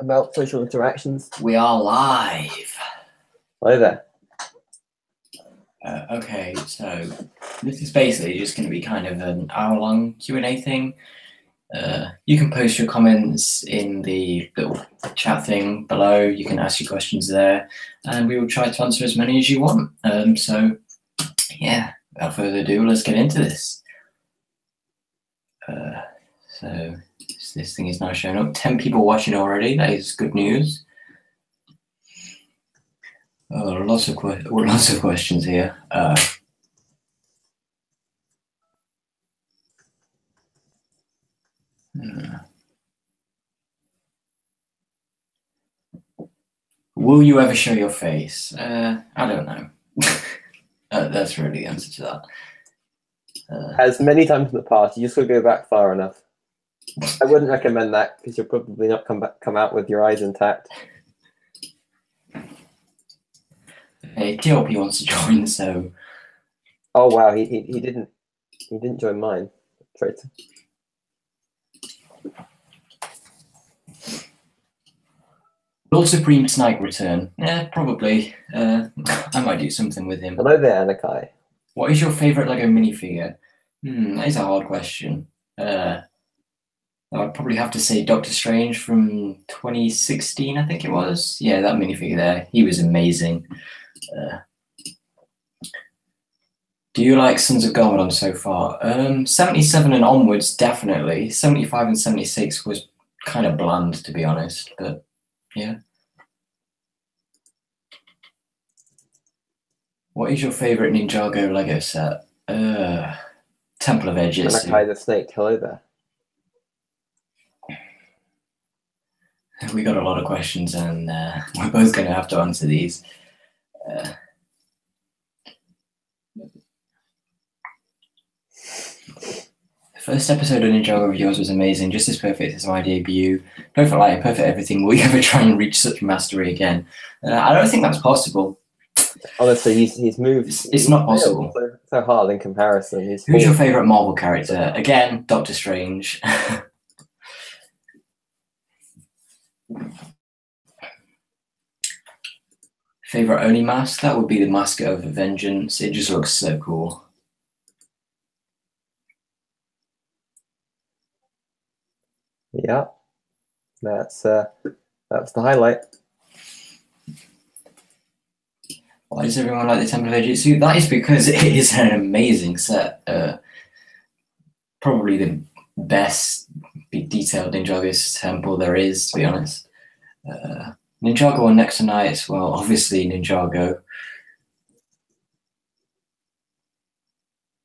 about social interactions. We are live. Hi there. Okay, so this is basically just going to be kind of an hour-long Q&A thing. You can post your comments in the little chat thing below. You can ask your questions there, and we will try to answer as many as you want. So, yeah, without further ado, let's get into this. So this thing is now showing up. 10 people watching already. That is good news. Oh, lots of questions here. Will you ever show your face? I don't know. That's really the answer to that. As many times in the past, you just gotta go back far enough. I wouldn't recommend that because you'll probably not come out with your eyes intact. Hey, TLP wants to join, so. Oh wow, he didn't join mine. Traitor. Will Supreme Snake return? Yeah, probably. I might do something with him. Hello there, Anakai. What is your favorite Lego minifigure? That is a hard question. I'd probably have to say Doctor Strange from 2016, I think it was. Yeah, that minifigure there. He was amazing. Do you like Sons of Garmadon so far? 77 and onwards, definitely. 75 and 76 was kind of bland, to be honest, but yeah. What is your favorite Ninjago Lego set? Temple of Edges. Anakai the Snake, hello there. We got a lot of questions, and we're both going to have to answer these. The first episode of Ninjago of yours was amazing, just as perfect as my debut. Perfect lighting, perfect everything. Will you ever try and reach such mastery again? I don't think that's possible. Honestly, he's moved. It's not possible. So hard in comparison. Who's your favorite Marvel character? Again, Doctor Strange. Favorite Oni mask? That would be the Mask of Vengeance. It just looks so cool. Yeah, that's the highlight. Why does everyone like the Temple of Edges? That is because it is an amazing set. Probably the best detailed Ninjago temple there is, to be honest. Ninjago on Next to Nights, well, obviously Ninjago.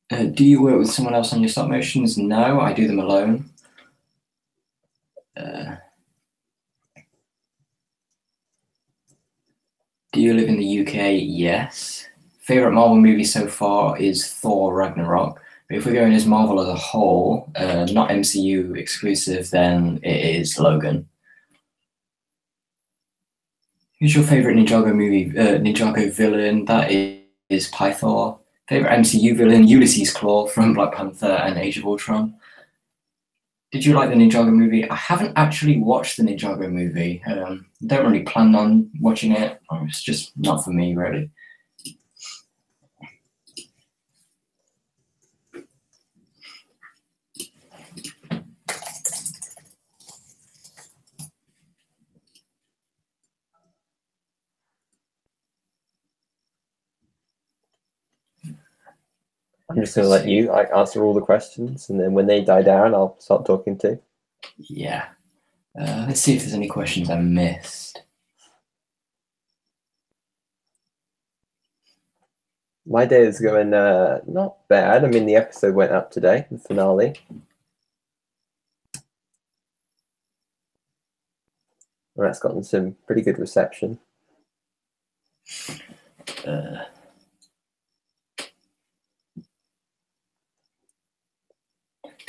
Do you work with someone else on your stop motions? No, I do them alone. Do you live in the UK? Yes. Favorite Marvel movie so far is Thor Ragnarok. But if we're going as Marvel as a whole, not MCU exclusive, then it is Logan. Who's your favorite Ninjago movie? Ninjago villain? That is Pythor. Favorite MCU villain? Ulysses Claw from Black Panther and Age of Ultron. Did you like the Ninjago movie? I haven't actually watched the Ninjago movie. Don't really plan on watching it. It's just not for me, really. I'm just going to let you answer all the questions, and then when they die down, I'll start talking too. Yeah. Let's see if there's any questions I missed. My day is going not bad. I mean, the episode went up today, the finale. And that's gotten some pretty good reception.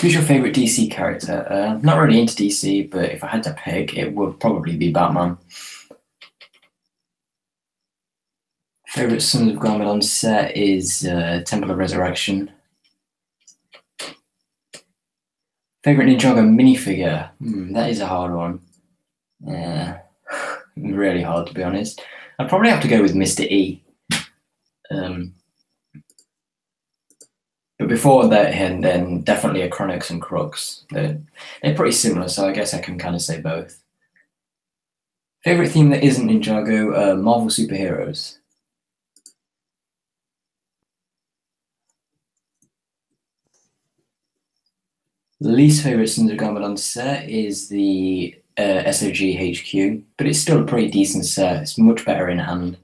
Who's your favorite DC character? Not really into DC, but if I had to pick, it would probably be Batman. Favorite Sons of Garmadon set is Temple of Resurrection. Favorite Ninjago minifigure? That is a hard one. Yeah, really hard to be honest. I'd probably have to go with Mr. E. But before that, and then definitely a Chronix and Crux. They're pretty similar, so I guess I can kind of say both. Favorite theme that isn't Ninjago, Marvel superheroes. Least favorite Sundergammon set is the SOG HQ, but it's still a pretty decent set. It's much better in hand.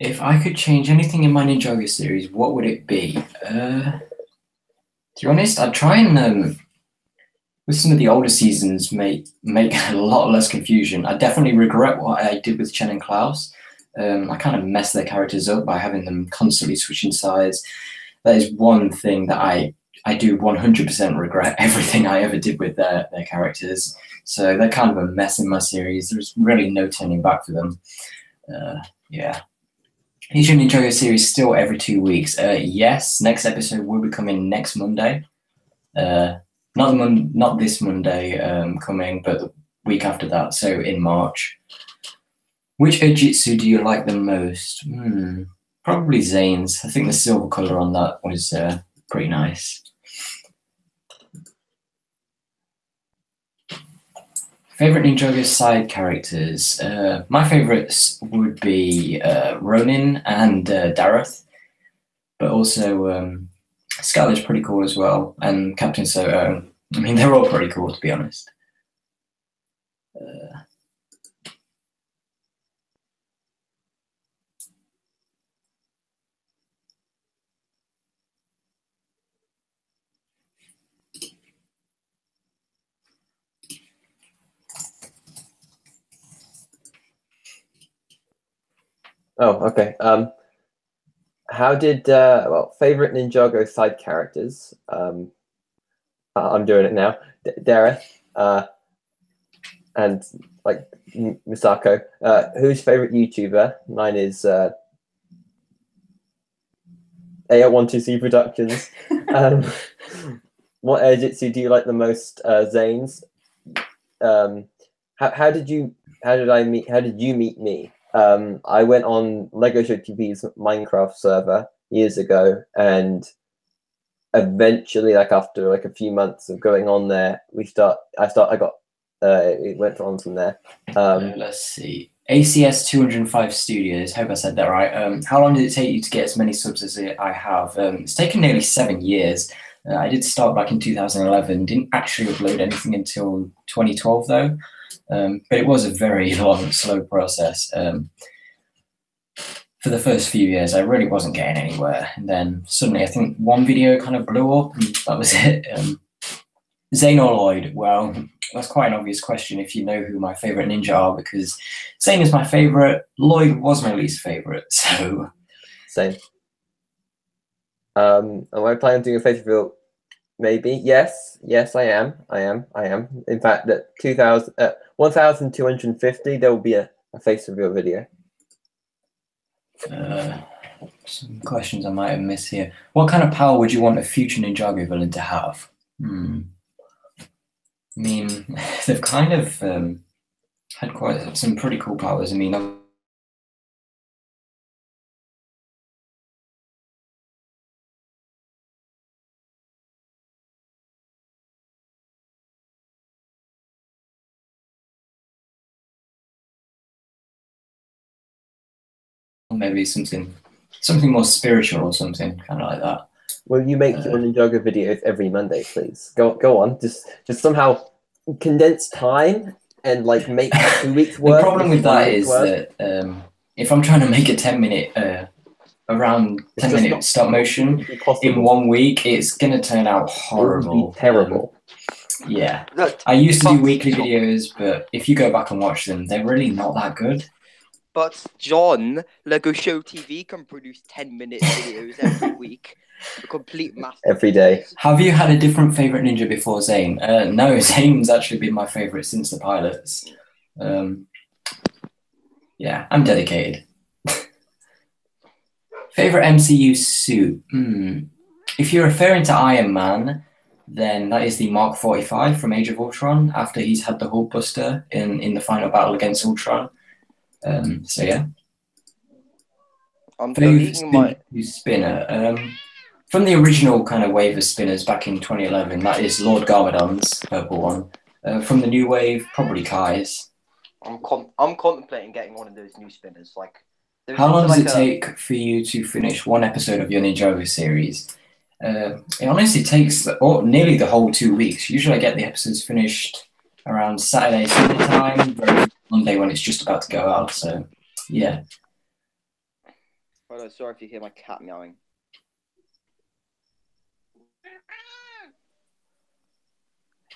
If I could change anything in my Ninjago series, what would it be? To be honest, I'd try and, with some of the older seasons, make a lot less confusion. I definitely regret what I did with Chen and Klaus. I kind of messed their characters up by having them constantly switching sides. That is one thing that I do 100% regret everything I ever did with their characters. So they're kind of a mess in my series. There's really no turning back for them. Yeah. Is your Ninjago series still every 2 weeks? Yes, next episode will be coming next Monday. Not this Monday coming, but the week after that, so in March. Which Ojitsu do you like the most? Probably Zane's. I think the silver colour on that was pretty nice. Favorite Ninjago side characters? My favourites would be Ronin and Dareth, but also Scarlet's pretty cool as well, and Captain Soto. I mean, they're all pretty cool, to be honest. Oh, okay. How did favorite Ninjago side characters? I'm doing it now. Dareth, and like Misako. Who's favorite YouTuber? Mine is A123 Productions. What Airjitsu do you like the most? Zane's. How did you meet me? I went on Lego Show TV's Minecraft server years ago, and eventually, like after like a few months of going on there, it went on from there. Let's see. ACS 205 Studios. Hope I said that right. How long did it take you to get as many subs as I have? It's taken nearly 7 years. I did start back in 2011. Didn't actually upload anything until 2012 though. But it was a very long, slow process. For the first few years, I really wasn't getting anywhere. And then suddenly, I think one video kind of blew up, and that was it. Zane or Lloyd? Well, that's quite an obvious question if you know who my favorite ninja are, because Zane is my favorite. Lloyd was my least favorite, so. Same. Am I planning on doing a face reveal? Maybe. Yes, I am. In fact, at 1,250, there will be a face reveal video. Some questions I might have missed here. What kind of power would you want a future Ninjago villain to have? I mean, they've kind of had quite some pretty cool powers. I mean, maybe something more spiritual or something, kind of like that. Will you make your Ninjago videos every Monday, please? Go on. Just somehow condense time and like make 2 weeks work. The problem with that is that if I'm trying to make a 10-minute around 10-minute stop motion in 1 week, it's gonna turn out horrible. Terrible. Yeah. I used to do weekly videos, but if you go back and watch them, they're really not that good. But John, Lego Show TV can produce 10-minute videos every week. A complete master. Every day. Have you had a different favorite ninja before Zane? No, Zane's actually been my favorite since the pilots. Yeah, I'm dedicated. Favorite MCU suit? If you're referring to Iron Man, Then that is the Mark 45 from Age of Ultron, after he's had the Hulkbuster in the final battle against Ultron. So yeah. I'm deleting my... spinner. From the original kind of wave of spinners back in 2011, that is Lord Garmadon's purple one. From the new wave, probably Kai's. I'm contemplating getting one of those new spinners. Like, how long does it take for you to finish one episode of your Ninjago series? It honestly takes nearly the whole 2 weeks. Usually I get the episodes finished around Saturday Sunday time, Monday when it's just about to go out. So, yeah. Oh, sorry if you hear my cat meowing.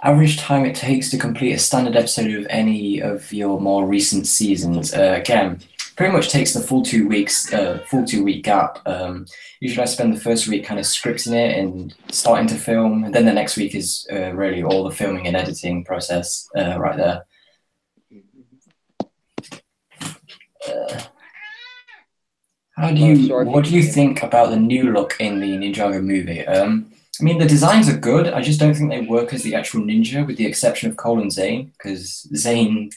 Average time it takes to complete a standard episode of any of your more recent seasons. Again, pretty much takes the full 2 weeks, full 2 week gap. Usually I spend the first week kind of scripting it and starting to film, and then the next week is really all the filming and editing process right there. What do you think about the new look in the Ninjago movie? I mean, the designs are good. I just don't think they work as the actual ninja, with the exception of Cole and Zane, because Zane,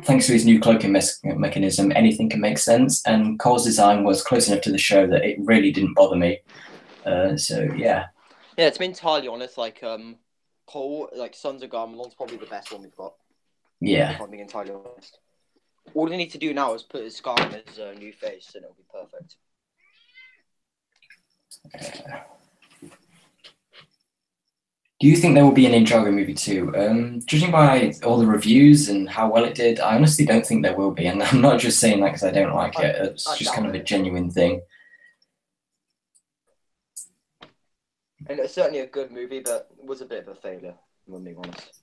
thanks to his new cloaking mechanism, anything can make sense. And Cole's design was close enough to the show that it really didn't bother me. So, yeah. Yeah, to be entirely honest, like, Cole, like, Sons of Garmadon's probably the best one we've got. Yeah. If I'm being entirely honest. All they need to do now is put his scar on his new face, and it'll be perfect. Do you think there will be a Ninjago movie too? Judging by all the reviews and how well it did, I honestly don't think there will be. And I'm not just saying that because I don't like it. It's just kind of a genuine thing. And it's certainly a good movie, but it was a bit of a failure, if I'm being honest.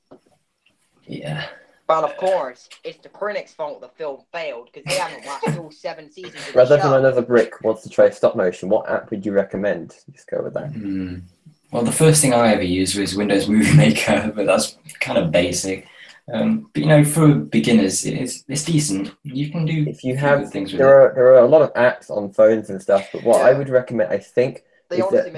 Yeah. But of course, it's the critics' fault the film failed because they haven't watched all 7 seasons of the Rather show. than Another Brick wants to try stop motion, what app would you recommend? Just go with that. Well, the first thing I ever used was Windows Movie Maker, but that's kind of basic. But you know, for beginners, it's decent. You can do if you have things with there are a lot of apps on phones and stuff, but what I would recommend, I think, is that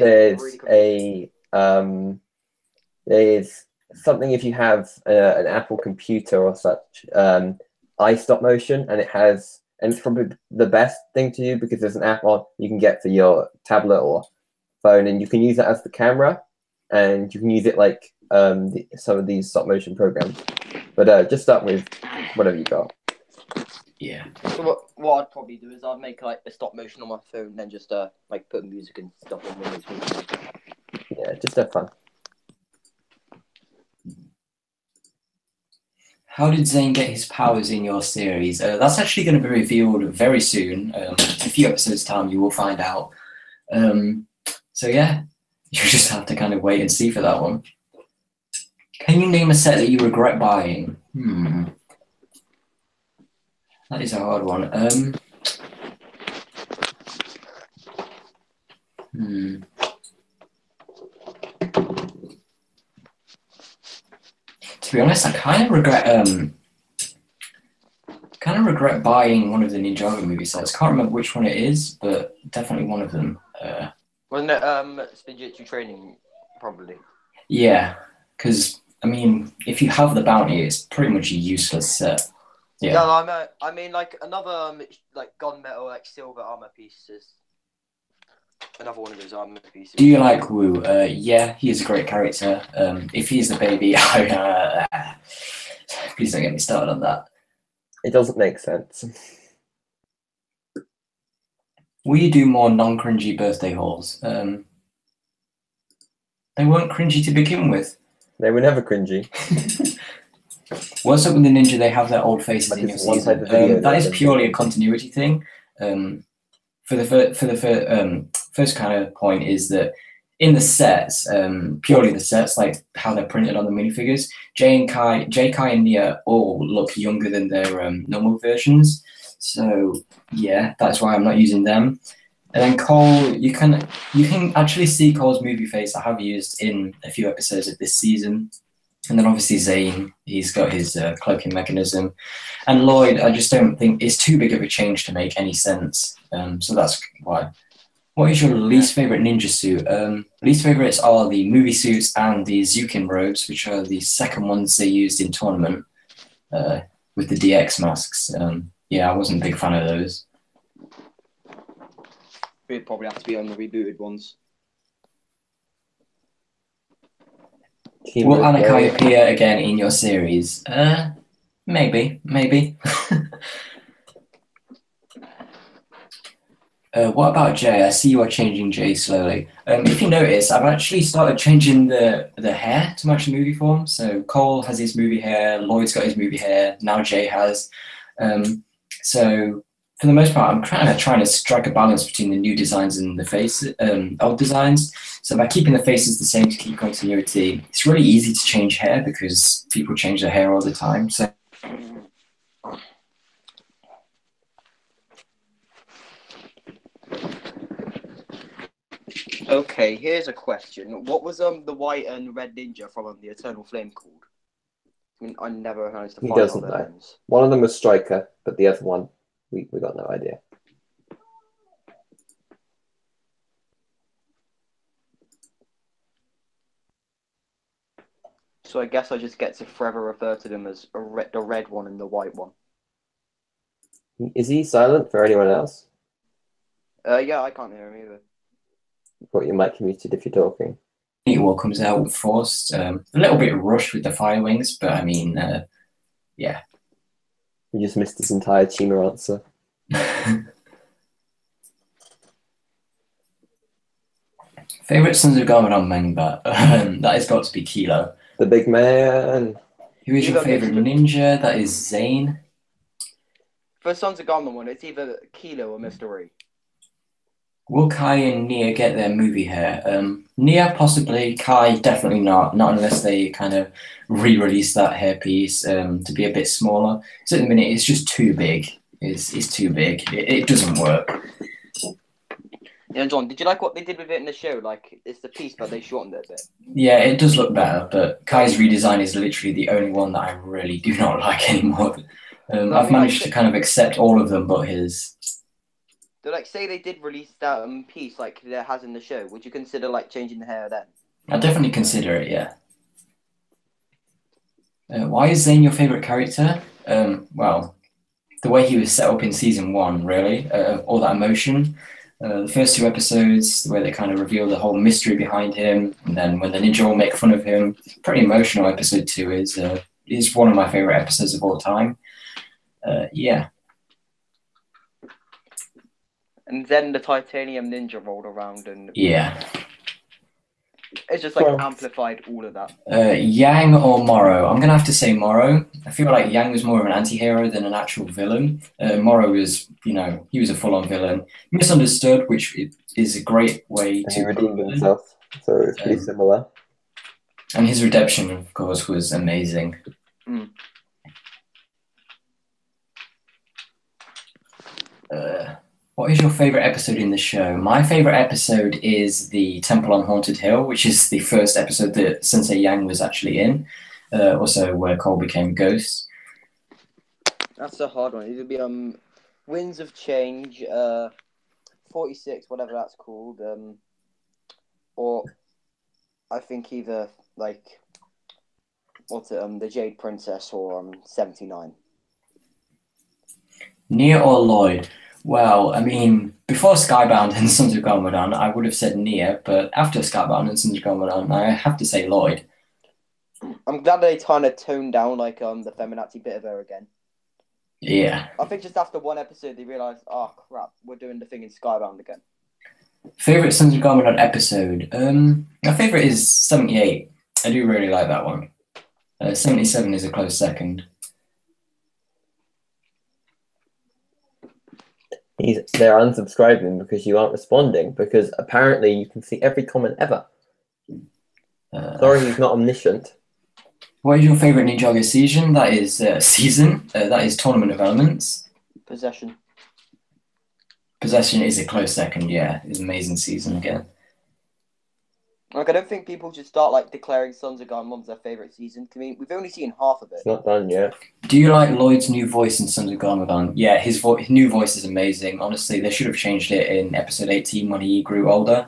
there's something if you have an Apple computer or such, iStop Motion, and it's probably the best thing to do because there's an app on you can get for your tablet or phone, and you can use it as the camera, and you can use it like some of these stop motion programs. But just start with whatever you got. Yeah. So what I'd probably do is I'd make like a stop motion on my phone, and then just like put music and stuff on Windows. Yeah, just have fun. How did Zane get his powers in your series? That's actually going to be revealed very soon. In a few episodes' time, you will find out. So yeah, you just have to kind of wait and see for that one. Can you name a set that you regret buying? That is a hard one. To be honest, I kind of regret buying one of the Ninjago movie sets. Can't remember which one it is, but definitely one of them. Wasn't it Spinjitzu Training, probably? Yeah, because I mean, if you have the bounty, it's pretty much a useless set. Yeah. I mean, like another like gunmetal, like silver armor piece is another one of those armor pieces. Do you like Wu? Yeah, he is a great character. If he's the baby, please don't get me started on that. It doesn't make sense. Will you do more non-cringy birthday hauls? They weren't cringy to begin with. They were never cringy. What's up with the ninja? They have their old faces in your season. That is purely a continuity thing. For the first kind of point is that in the sets, purely the sets, like how they're printed on the minifigures, J, Kai, and Nia all look younger than their normal versions. So yeah, that's why I'm not using them. And then Cole, you can actually see Cole's movie face I have used in a few episodes of this season. And then obviously Zane, he's got his cloaking mechanism. And Lloyd, I just don't think it's too big of a change to make any sense. So that's why. What is your least favorite ninja suit? Least favorites are the movie suits and the Zukin robes, which are the second ones they used in tournament with the DX masks. Yeah, I wasn't a big fan of those. We'd probably have to be on the rebooted ones. Will Anakai appear again in your series? Maybe. What about Jay? I see you are changing Jay slowly. If you notice, I've actually started changing the hair to match the movie form. So Cole has his movie hair, Lloyd's got his movie hair, now Jay has. So for the most part, I'm kind of trying to strike a balance between the new designs and the face old designs. So by keeping the faces the same to keep continuity, it's really easy to change hair because people change their hair all the time. So Okay, here's a question. What was the white and red ninja from the Eternal Flame called? I mean, I never managed to He find doesn't all their know. names. One of them was Striker, but the other one, we got no idea. So I guess I just get to forever refer to them as the red one and the white one. Is he silent for anyone else? Yeah, I can't hear him either. You've got your mic muted if you're talking. it all comes out forced. A little bit rushed with the Fire Wings, but I mean, yeah. We just missed his entire Chima answer. Favorite Sons of Garmadon member? That has got to be Kilo. The big man. Who is your favorite ninja? That is Zane. For Sons of Garmadon one, it's either Kilo or Mystery. Will Kai and Nia get their movie hair? Nia possibly, Kai definitely not. Not unless they kind of re-release that hairpiece to be a bit smaller. So at the minute, it's just too big. It's too big. It doesn't work. Yeah, John, did you like what they did with it in the show? Like, it's the piece, but they shortened it a bit. Yeah, it does look better, but Kai's redesign is literally the only one that I really do not like anymore. I've managed to kind of accept all of them but his. So, like, say they did release that piece like there has in the show, would you consider, like, changing the hair then? I'd definitely consider it, yeah. Why is Zane your favourite character? Well, the way he was set up in season 1, really. All that emotion. The first 2 episodes, the way they kind of reveal the whole mystery behind him, and then when the ninja all make fun of him, pretty emotional. Episode 2 is one of my favourite episodes of all time. Yeah. And then the Titanium Ninja rolled around and... Yeah. It's just, like, amplified all of that. Yang or Morrow? I'm going to have to say Morrow. I feel like Yang was more of an anti-hero than an actual villain. Morrow was, you know, he was a full-on villain. Misunderstood, which is a great way to... He redeemed himself, so it's pretty similar. And his redemption, of course, was amazing. Mm. What is your favourite episode in the show? My favourite episode is the Temple on Haunted Hill, which is the first episode that Sensei Yang was actually in. Also where Cole became Ghost. That's a hard one. It would be Winds of Change, 46, whatever that's called. Or I think either, like, what's it, the Jade Princess or 79. Nia or Lloyd? Well, I mean, before Skybound and Sons of Garmadon, I would have said Nia, but after Skybound and Sons of Garmadon, I have to say Lloyd. I'm glad they kind of toned down, like, the feminazi bit of her again. Yeah. I think just after one episode, they realised, oh, crap, we're doing the thing in Skybound again. Favourite Sons of Garmadon episode? My favourite is 78. I do really like that one. 77 is a close second. They're unsubscribing because you aren't responding, because apparently you can see every comment ever. Sorry, he's not omniscient. What is your favourite Ninjago season? That is that is Tournament of Elements. Possession. Possession is a close second, yeah. It's an amazing season again. Like, I don't think people should start like declaring Sons of Garmon their favorite season. I mean, we've only seen half of it. It's not done yet. Do you like Lloyd's new voice in Sons of Garmadon? Yeah, his new voice is amazing. Honestly, they should have changed it in episode 18 when he grew older,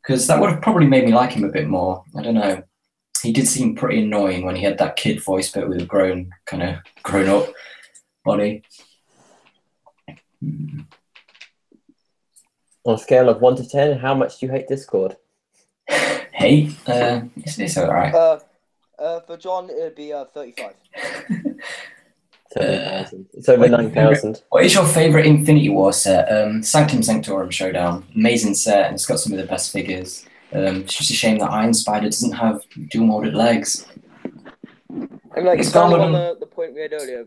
because that would have probably made me like him a bit more. I don't know. He did seem pretty annoying when he had that kid voice, but with a grown up body. On a scale of 1 to 10, how much do you hate Discord? Hey, it's all right. For John, it'd be 35. 7,000. It's over 9,000. What is your favourite Infinity War set? Sanctum Sanctorum Showdown. Amazing set, and it's got some of the best figures. It's just a shame that Iron Spider doesn't have dual molded legs. I mean, like, It's it's kind of Garmadon. on the point we had earlier.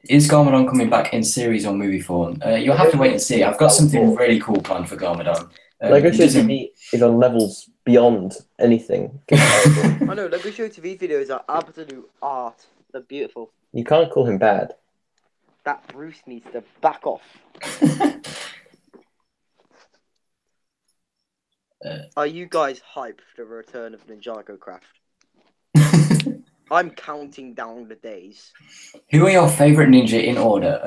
Is Garmadon coming back in series or movie form? You'll have to wait and see. I've got something really cool planned for Garmadon. Lego Show TV is on levels beyond anything comparable. I know, Lego Show TV videos are absolute art. They're beautiful. You can't call him bad. That Bruce needs to back off. Are you guys hyped for the return of Ninjago Craft? I'm counting down the days. Who are your favourite ninja in order?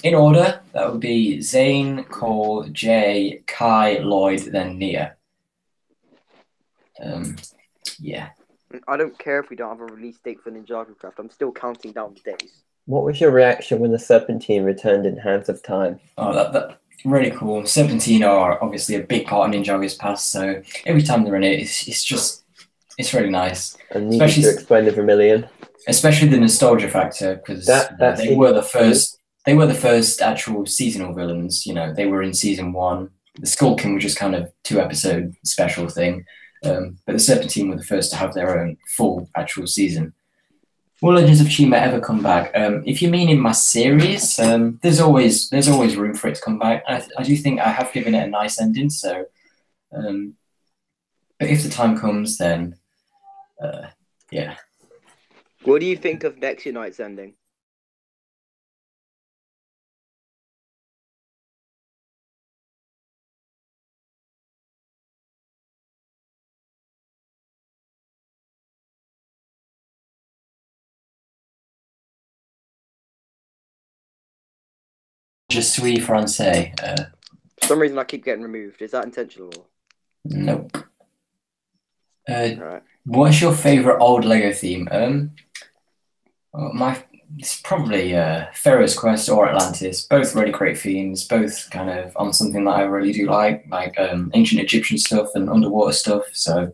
In order, that would be Zane, Cole, Jay, Kai, Lloyd, then Nia. Yeah. I don't care if we don't have a release date for Ninjago Craft. I'm still counting down the days. What was your reaction when the Serpentine returned in Hands of Time? Oh, that really cool. Serpentine are obviously a big part of Ninjago's past, so every time they're in it, it's really nice. And needed to explain the Vermilion. Especially the nostalgia factor, because they were the first. They were the first actual seasonal villains. You know, they were in season 1. The Skull King was just kind of 2-episode special thing, but the Serpentine were the first to have their own full actual season. Will Legends of Chima ever come back? If you mean in my series, there's always room for it to come back. I do think I have given it a nice ending. So, but if the time comes, then yeah. What do you think of next Unite's ending? Je suis français. For some reason, I keep getting removed. Is that intentional? Nope. Right. What's your favourite old Lego theme? It's probably Pharaoh's Quest or Atlantis. Both really great themes. Both kind of on something that I really do like ancient Egyptian stuff and underwater stuff. So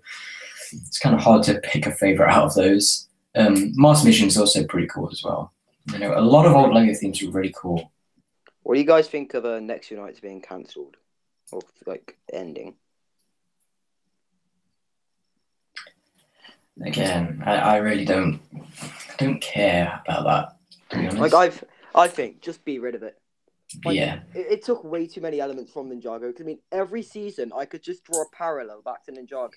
it's kind of hard to pick a favourite out of those. Mars Mission is also pretty cool as well. You know, a lot of old Lego themes are really cool. What do you guys think of Next Unite's being cancelled or like ending? Again, I really don't care about that, to be honest. Like I think just be rid of it. Like, yeah. It took way too many elements from Ninjago. I mean, every season I could just draw a parallel back to Ninjago.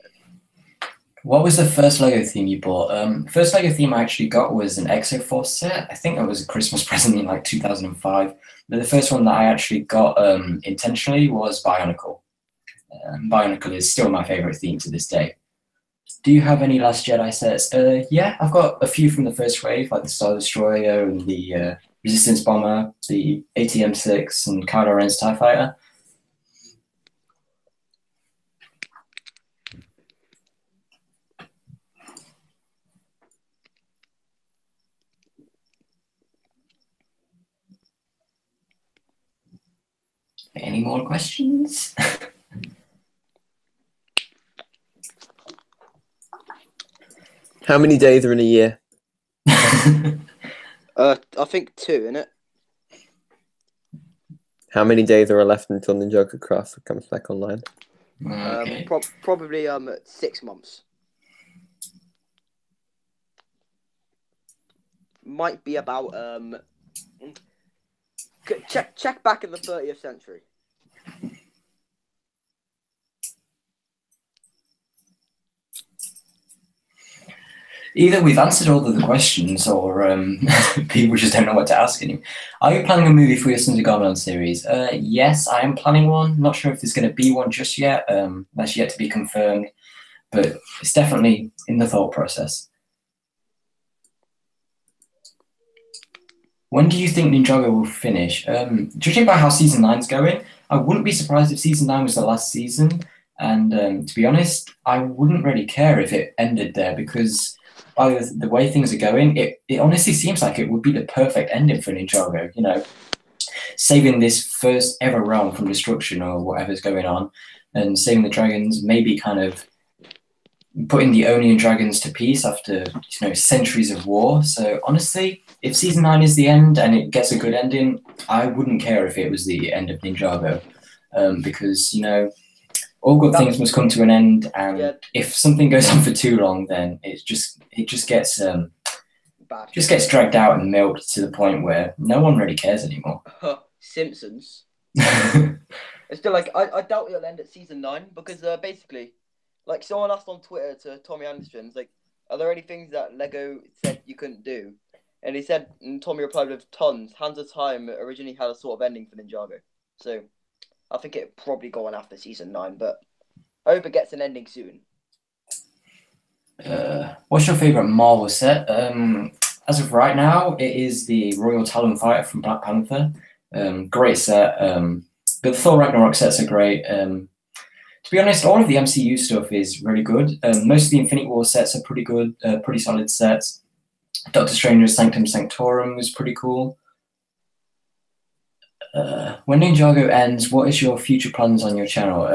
What was the first Lego theme you bought? First Lego theme I actually got was an Exoforce set. I think that was a Christmas present in like 2005. But the first one that I actually got intentionally was Bionicle. Bionicle is still my favourite theme to this day. Do you have any Last Jedi sets? Yeah, I've got a few from the first wave, like the Star Destroyer and the Resistance Bomber, the ATM-6 and Kylo Ren's TIE Fighter. Any more questions? How many days are in a year? I think 2, innit? How many days are left until Ninjago Craft comes back online? Okay. Probably 6 months. Might be about check back in the 30th century. Either we've answered all of the questions, or people just don't know what to ask anymore. Are you planning a movie for your Sons of Garmadon series? Yes, I am planning one. Not sure if there's going to be one just yet. That's yet to be confirmed, but it's definitely in the thought process. When do you think Ninjago will finish? Judging by how season 9's going, I wouldn't be surprised if season 9 was the last season. And to be honest, I wouldn't really care if it ended there, because by the way things are going, it honestly seems like it would be the perfect ending for Ninjago. You know, saving this first ever realm from destruction or whatever's going on, and saving the dragons, maybe kind of putting the Onion dragons to peace after, you know, centuries of war. So honestly, if season 9 is the end and it gets a good ending, I wouldn't care if it was the end of Ninjago, because, you know, all good things must come to an end, and if something goes on for too long, then it just gets dragged out and milked to the point where no one really cares anymore. Simpsons. It's still like I doubt it'll end at season 9, because basically, like, someone asked on Twitter to Tommy Anderson's, like, are there any things that Lego said you couldn't do? And he said, and Tommy replied with tons. Hands of Time originally had a sort of ending for Ninjago, so I think it'll probably go on after season 9, but I hope it gets an ending soon. What's your favourite Marvel set? As of right now, it is the Royal Talon Fighter from Black Panther. Great set. But the Thor Ragnarok sets are great. To be honest, all of the MCU stuff is really good. Most of the Infinity War sets are pretty good, pretty solid sets. Doctor Strange's Sanctum Sanctorum was pretty cool. When Ninjago ends, what is your future plans on your channel?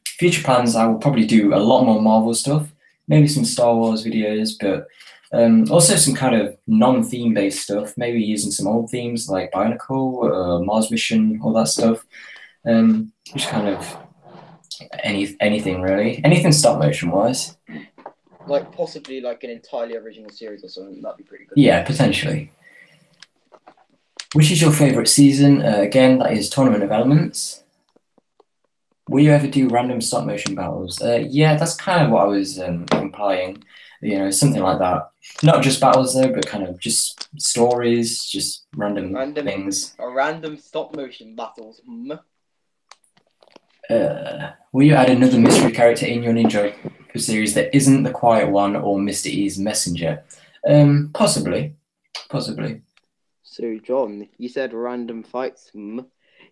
Future plans, I will probably do a lot more Marvel stuff, maybe some Star Wars videos, but also some kind of non-theme based stuff, maybe using some old themes like Bionicle, Mars Mission, all that stuff. Just kind of anything really, anything stop motion wise. Like possibly like an entirely original series or something, that'd be pretty good. Yeah, potentially. Which is your favourite season? Again, that is Tournament of Elements. Will you ever do random stop motion battles? Yeah, that's kind of what I was implying. You know, something like that. Not just battles though, but kind of just stories, just random things. A random stop motion battles. Will you add another mystery character in your Ninjago series that isn't the Quiet One or Mr. E's messenger? Possibly. So, John, you said random fights.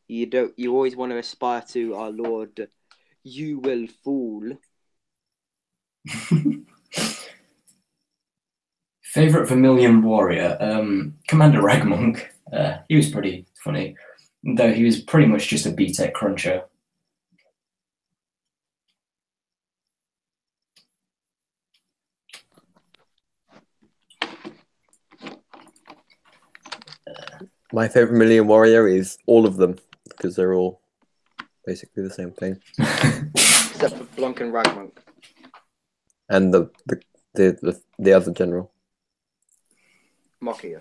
You always want to aspire to our Lord. You will fool. Favorite Vermilion warrior? Commander Ragmonk. He was pretty funny, though he was pretty much just a B-Tech cruncher. My favorite Vermilion warrior is all of them, because they're all basically the same thing. Except for Blanc and Ragmonk. And the other general. Makia.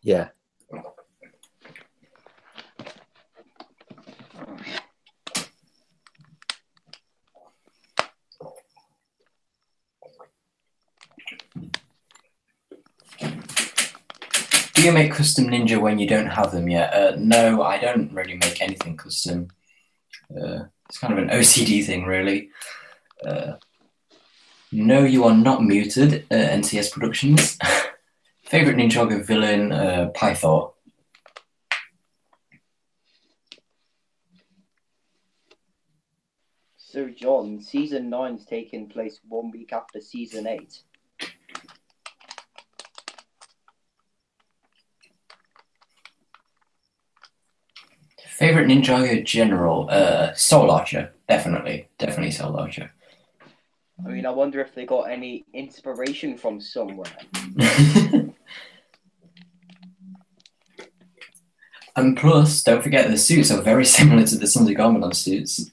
Yeah. Do you make custom ninja when you don't have them yet? No, I don't really make anything custom. It's kind of an OCD thing, really. No, you are not muted, NCS Productions. Favorite Ninjago villain, Pythor. So, John, season 9's taking place 1 week after season 8. Favorite Ninjago general, Soul Archer. Definitely Soul Archer. I mean, I wonder if they got any inspiration from somewhere. And plus, don't forget the suits are very similar to the Sons of Garmadon suits.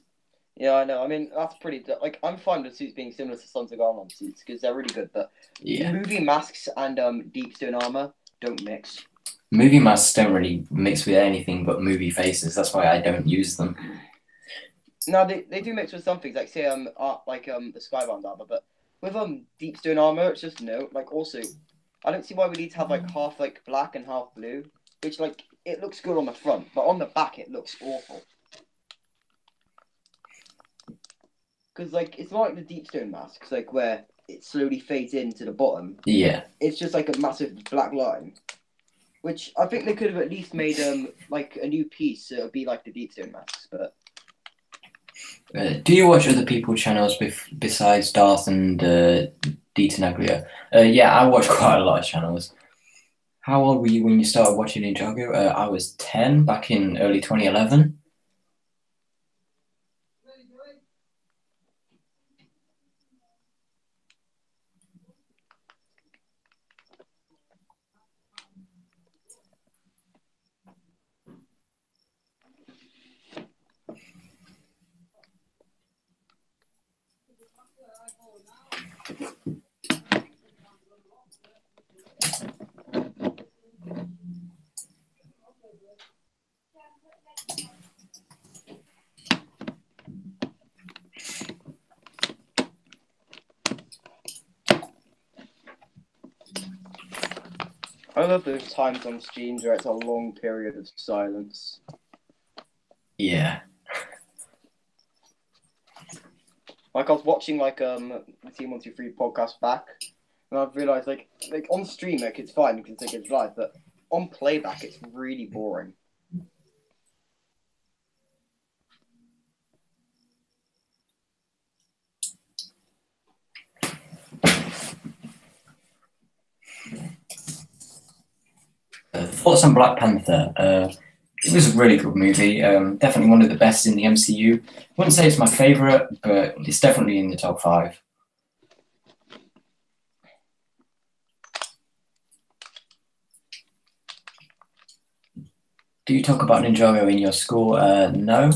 Yeah, I know. I mean, that's pretty... Like, I'm fine with suits being similar to Sons of Garmadon suits, because they're really good, but yeah, movie masks and deep stone armor don't mix. Movie masks don't really mix with anything but movie faces. That's why I don't use them. No, they do mix with some things, like say the Skybound armor, but with deep stone armor, it's just no. Like also, I don't see why we need to have like half like black and half blue, which like it looks good on the front, but on the back it looks awful. Because like it's not like the deep stone masks, like where it slowly fades into the bottom. Yeah. It's just like a massive black line, which I think they could have at least made like a new piece so it would be like the deep stone masks. But do you watch other people's channels besides Darth and DarthDroid1? Yeah, I watch quite a lot of channels. How old were you when you started watching Ninjago? I was 10 back in early 2011. I love those times on streams where it's a long period of silence. Yeah. Like I was watching like the Team 123 podcast back, and I've realised like on stream like it's fine because it's live, but on playback it's really boring. Thoughts on Black Panther? It was a really good movie. Definitely one of the best in the MCU. Wouldn't say it's my favorite, but it's definitely in the top 5. Do you talk about Ninjago in your school? No.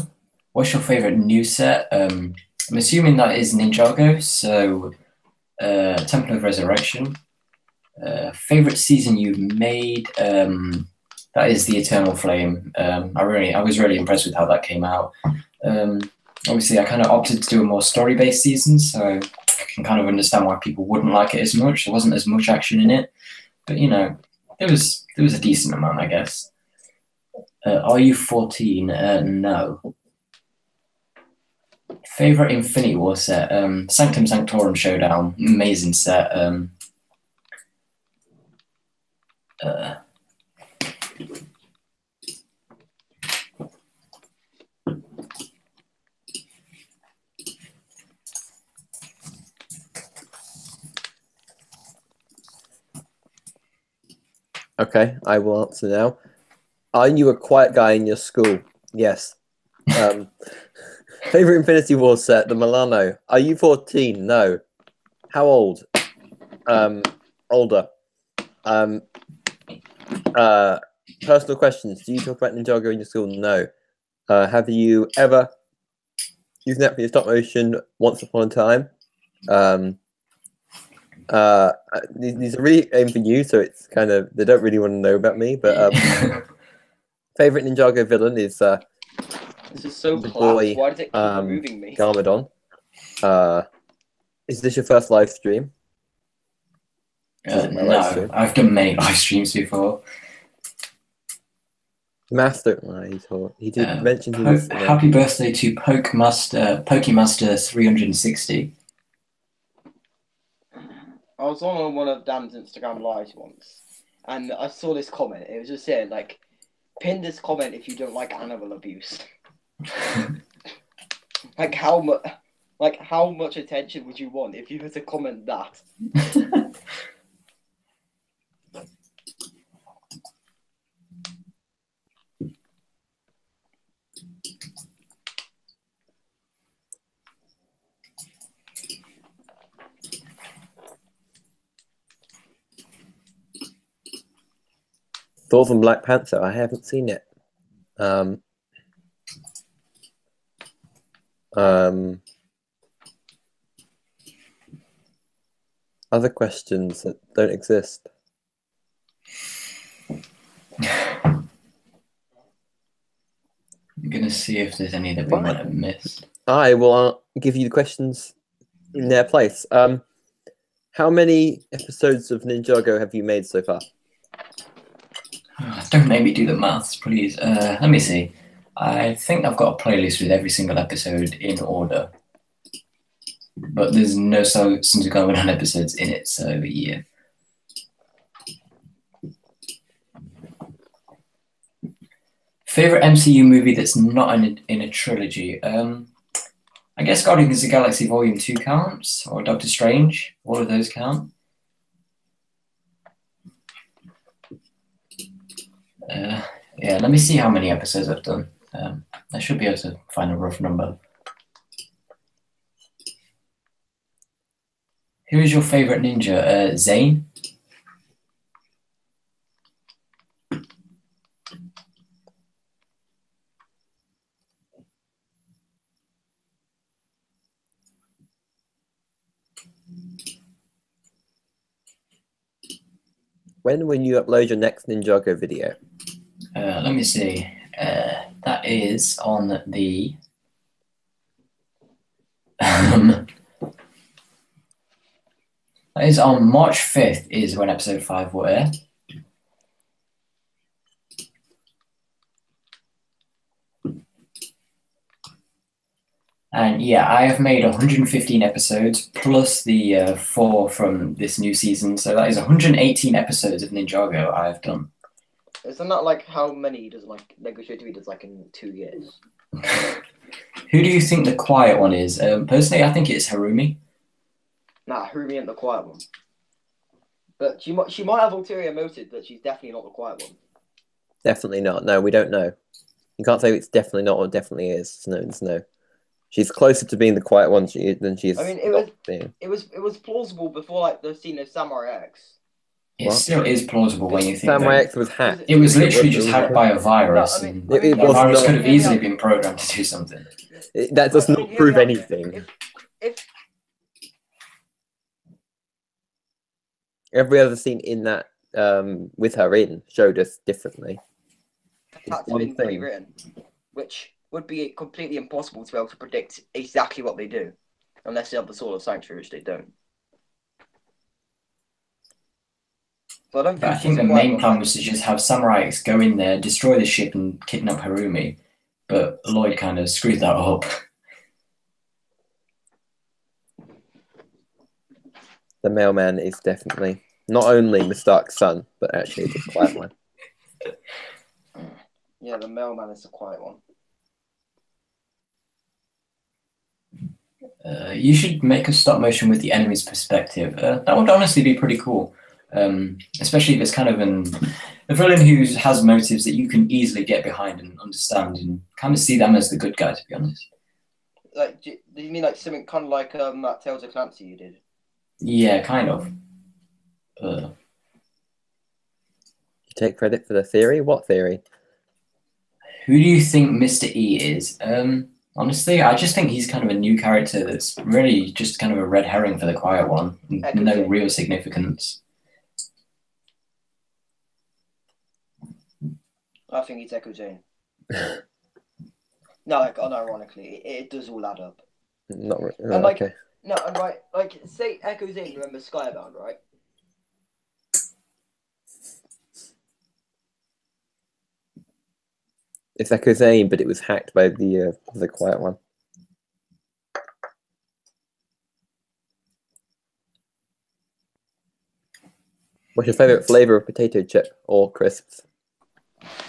What's your favorite news set? I'm assuming that is Ninjago. So, Temple of Resurrection. Favorite season you've made? That is the Eternal Flame. I was really impressed with how that came out. Obviously, I kind of opted to do a more story-based season, so I can kind of understand why people wouldn't like it as much. There wasn't as much action in it, but you know, there was a decent amount, I guess. Are you 14? No. Favorite Infinity War set? Sanctum Sanctorum Showdown. Amazing set. Okay, I will answer now. Are you a quiet guy in your school? Yes. Favorite Infinity War set, the Milano. Are you 14? No. How old? Older. Personal questions. Do you talk about Ninjago in your school? No. Have you ever used that for your stop motion once upon a time? These are really aimed for you, so it's kind of, they don't really want to know about me, but favorite Ninjago villain is this is so the class. boy, Why does it keep removing me? Garmadon. Is this your first live stream? No, I've done many live streams before. Master, he did mention he was. Happy birthday to Pokemaster 360. I was on one of Dan's Instagram lives once, and I saw this comment. It was just saying like, pin this comment if you don't like animal abuse. Like how much attention would you want if you were to comment that? Thoughts on Black Panther? I haven't seen it. Other questions that don't exist. I'm gonna see if there's any that we might have missed. I will give you the questions in their place. How many episodes of Ninjago have you made so far? Don't make me do the maths, please. Let me see. I think I've got a playlist with every single episode in order. But there's no Sons of Garmadon episodes in it, so yeah. Favorite MCU movie that's not in a trilogy? I guess Guardians of the Galaxy Volume 2 counts, or Doctor Strange. All of those count. Yeah, let me see how many episodes I've done. I should be able to find a rough number. Who is your favorite ninja? Zane? When will you upload your next Ninjago video? Let me see. That is on the... that is on March 5th is when episode 5 will air. And yeah, I have made 115 episodes plus the 4 from this new season. So that is 118 episodes of Ninjago I have done. Isn't that like how many does like Lego Show TV does like in 2 years? Who do you think the quiet one is? Personally, I think it's Harumi. Nah, Harumi ain't the quiet one. But she might have ulterior motives, but she's definitely not the quiet one. Definitely not. No, we don't know. You can't say it's definitely not or definitely is. No, it's no. She's closer to being the quiet one than she is. I mean, it was plausible before like the scene of Samurai X. It What? still is plausible when you think Samurai that X was hacked. it was literally just hacked by a virus. No, I mean, and it the was virus not- could have easily been programmed to do something. That does not prove anything. If Every other scene in that with her in showed us differently. that's one been thing. pre-written, which would be completely impossible to be able to predict exactly what they do, unless they have the Sword of Sanctuary, which they don't. So I don't But I she's think the a quiet main one. plan was to just have Samurai X go in there, destroy the ship, and kidnap Harumi. But Lloyd kind of screwed that up. The mailman is definitely not only Miss Stark's son, but actually the quiet one. Yeah, the mailman is the quiet one. You should make a stop motion with the enemy's perspective. That would honestly be pretty cool. Especially if it's kind of a villain who has motives that you can easily get behind and understand and kind of see them as the good guy, to be honest. Like, do you mean like something kind of like that Tales of Clancy you did? Yeah, kind of. You take credit for the theory? What theory? Who do you think Mr. E is? Honestly, I just think he's kind of a new character that's really just kind of a red herring for the quiet one. No real significance. I think it's Echo Jane. No, like unironically, it does all add up. Not really. And like, Okay. no, and right, like, say Echo Jane, remember Skybound, right? It's Echo Zane, but it was hacked by the quiet one. What's your favorite flavor of potato chip or crisps?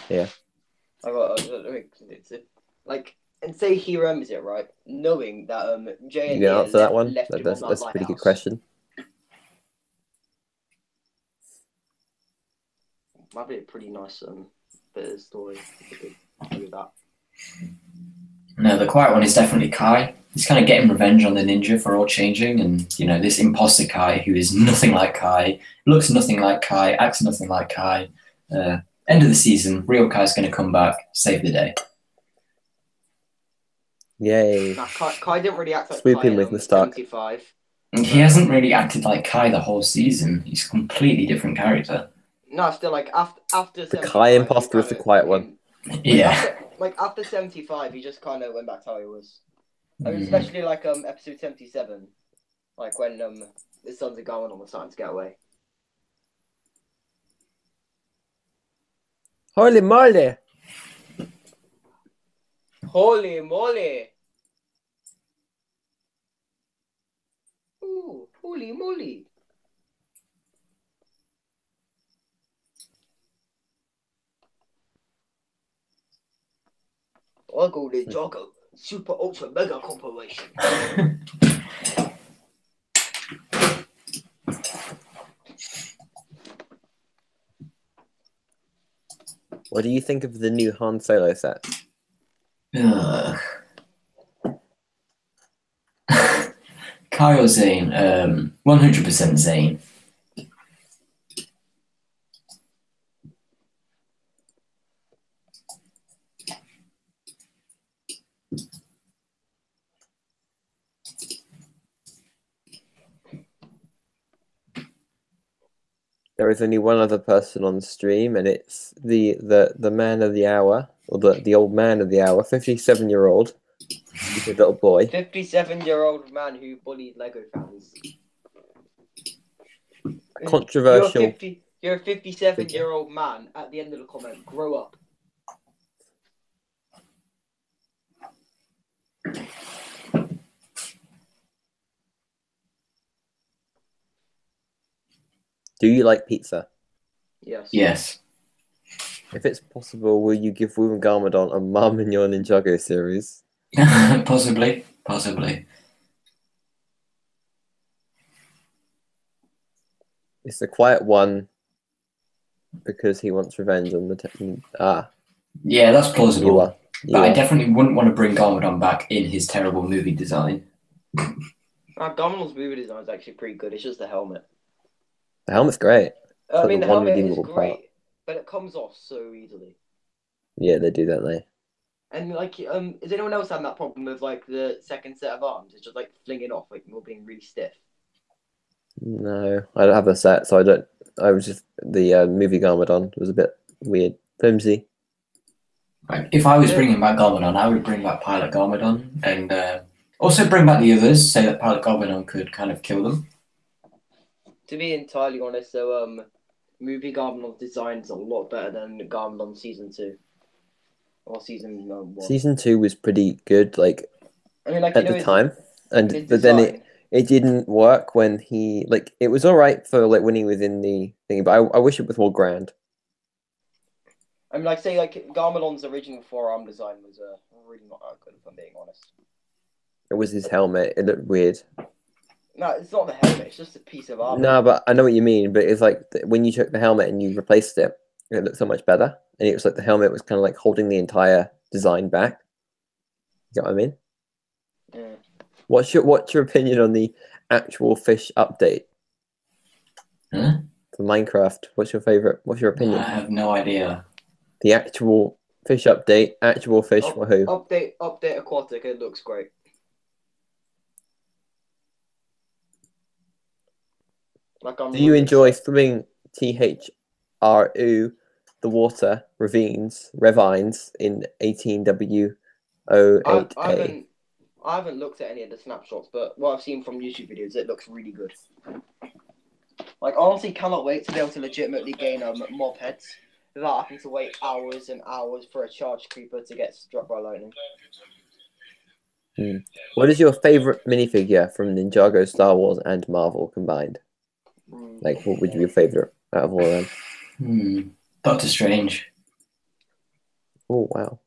Yeah. I got like, and say he remembers it, right? Knowing that Jay and You can answer that one. left him That's on that a pretty good lighthouse. question. Might be a pretty nice bit of the story. Do that. No, the quiet one is definitely Kai. He's kind of getting revenge on the ninja for all changing, and you know, this imposter Kai who is nothing like Kai, looks nothing like Kai, acts nothing like Kai. End of the season, real Kai's going to come back, save the day. Yay. Nah, Kai didn't really act like Swoop Kai in with in Mr. Stark. 75. And he hasn't really acted like Kai the whole season. He's a completely different character. No, still like after The Kai imposter is the quiet one. Yeah. After 75, he just kind of went back to how he was. I mean, especially like episode 77, like when the sons of Garmin are starting to get away. Holy moly! Holy moly! Ooh, holy moly! I'll go to Joggo Super Ultra Mega Corporation. What do you think of the new Han Solo set? Kyle Zane, 100% Zane. There is only one other person on the stream, and it's the man of the hour, or the old man of the hour, 57-year-old. He's a little boy. 57-year-old man who bullied Lego fans. Controversial. You're a 57-year-old man. At the end of the comment, grow up. Do you like pizza? Yes. Yes. If it's possible, will you give William Garmadon a Mum in your Ninjago series? Possibly. Possibly. It's a quiet one because he wants revenge on the Yeah, that's plausible. You are. But I definitely wouldn't want to bring Garmadon back in his terrible movie design. Garmadon's movie design is actually pretty good. It's just the helmet. The helmet's great. I mean, the the one helmet is redeemable great, part. but it comes off so easily. Yeah, they do, don't they? And like, has anyone else had that problem with like the second set of arms? It's just like flinging off, like more being really stiff. No, I don't have a set, so I don't. I was just the movie Garmadon was a bit weird, flimsy. Right. If I was bringing back Garmadon, I would bring back Pilot Garmadon and also bring back the others so that Pilot Garmadon could kind of kill them. To be entirely honest, so movie Garmadon's design is a lot better than Garmadon season 2 or season 1. Season 2 was pretty good, like I mean, like at the time, but then it didn't work when he it was all right for like when he was in the thing, but I wish it was more grand. I mean, like say like Garmadon's original forearm design was really not that good, if I'm being honest. It was his helmet. It looked weird. No, it's not the helmet. It's just a piece of armor. No, but I know what you mean. But it's like when you took the helmet and you replaced it, it looked so much better. And it was like the helmet was kind of like holding the entire design back. You know what I mean? Yeah. What's your opinion on the actual fish update? Huh? For Minecraft, what's your favorite? What's your opinion? I have no idea. The actual fish update, actual fish for who? Update aquatic. It looks great. Like Do you enjoy swimming THRU, the water, ravines in 18W08A? I haven't looked at any of the snapshots, but what I've seen from YouTube videos, it looks really good. Like, honestly, cannot wait to be able to legitimately gain more pets without having to wait hours and hours for a charge creeper to get struck by lightning. What is your favorite minifigure from Ninjago, Star Wars, and Marvel combined? Like, what would be your favorite out of all of them? Doctor Strange. Oh, wow.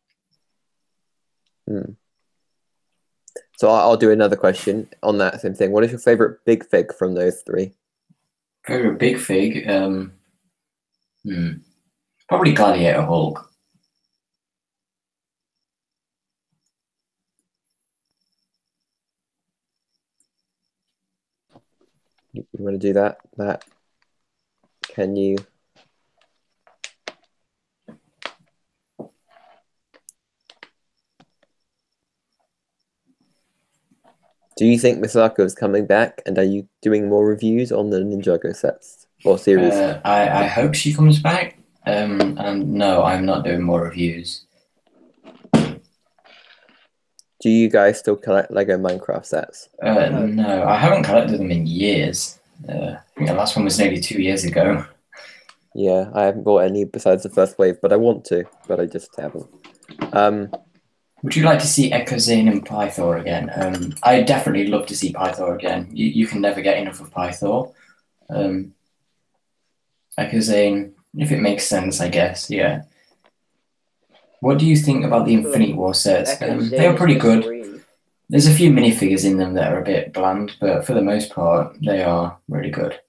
So I'll do another question on that same thing. What is your favorite big fig from those three? Favorite big fig? Probably Gladiator Hulk. You want to do that? Can you? Do you think Misako is coming back, and are you doing more reviews on the Ninjago sets or series? I hope she comes back. And no, I'm not doing more reviews. Do you guys still collect Lego Minecraft sets? No, I haven't collected them in years. I think the last one was nearly 2 years ago. Yeah, I haven't bought any besides the first wave, but I want to, but I just haven't. Would you like to see Echo Zane and Pythor again? I definitely love to see Pythor again. You can never get enough of Pythor. Echo Zane, if it makes sense, I guess, yeah. What do you think about the Infinity War sets? They are pretty good. There's a few minifigures in them that are a bit bland, but for the most part, they are really good.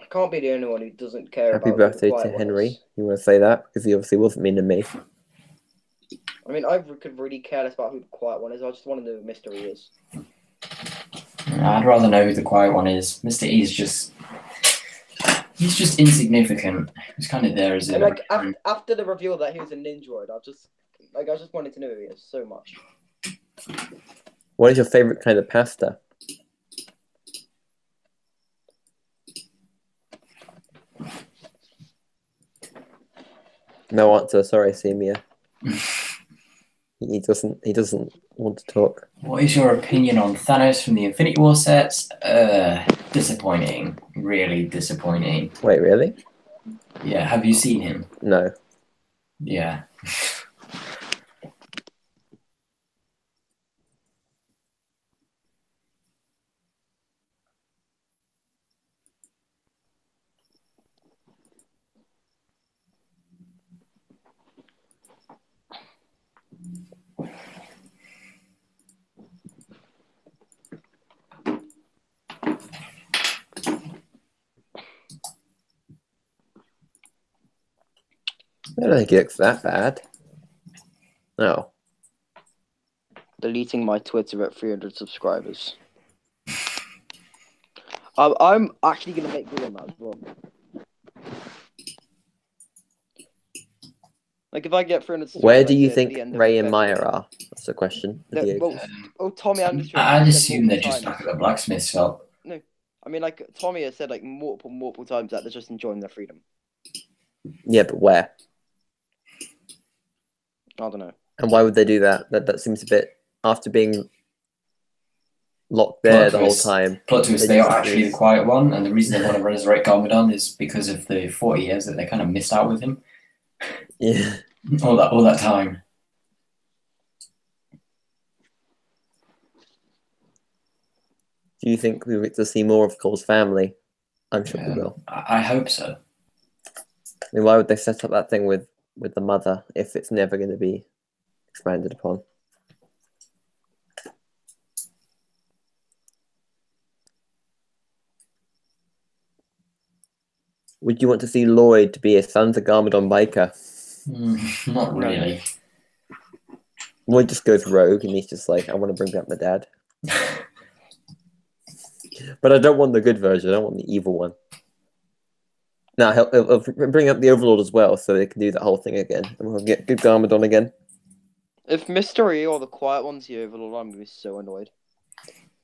I can't be the only one who doesn't care Happy about birthday the to quiet Henry. ones. You want to say that? Because he obviously wasn't mean to me. I mean, I could really care less about who the quiet one is. I just want to know who Mystery is. I'd rather know who the quiet one is. Mr. E is just... He's just insignificant. He's kind of there as a... Like, after the reveal that he was a Ninjaroid, I just wanted to know who he is so much. What is your favorite kind of pasta? No answer. Sorry, Semia. He doesn't want to talk. What is your opinion on Thanos from the Infinity War sets? Disappointing. Really disappointing. Wait, really? Yeah, have you seen him? No. Yeah. I don't think it looks that bad. No. Deleting my Twitter at 300 subscribers. I'm actually going to make good on that as well. Like, if I get 300 subscribers... Where do you think Ray and Maya are? That's the question. Tommy Anderson... I'd assume they're just back at the blacksmith shop. No. I mean, like, Tommy has said, like, multiple times that they're just enjoying their freedom. Yeah, but where? I don't know. And why would they do that? That seems a bit... After being locked there the whole time. Plot twist, they are actually the quiet one, and the reason they want to resurrect Garmadon is because of the 40 years that they kind of missed out with him. Yeah. All that time. Do you think we get to see more of Cole's family? I'm sure we will. I hope so. I mean, why would they set up that thing with the mother if it's never going to be expanded upon? Would you want to see Lloyd to be a Sons of Garmadon biker? Not really. Lloyd just goes rogue and he's just like, I want to bring back my dad. But I don't want the good version. I don't want the evil one. Now, he'll bring up the Overlord as well, so they can do that whole thing again. And we'll get good Garmadon again. If Mystery or the Quiet One's the Overlord, I'm going to be so annoyed.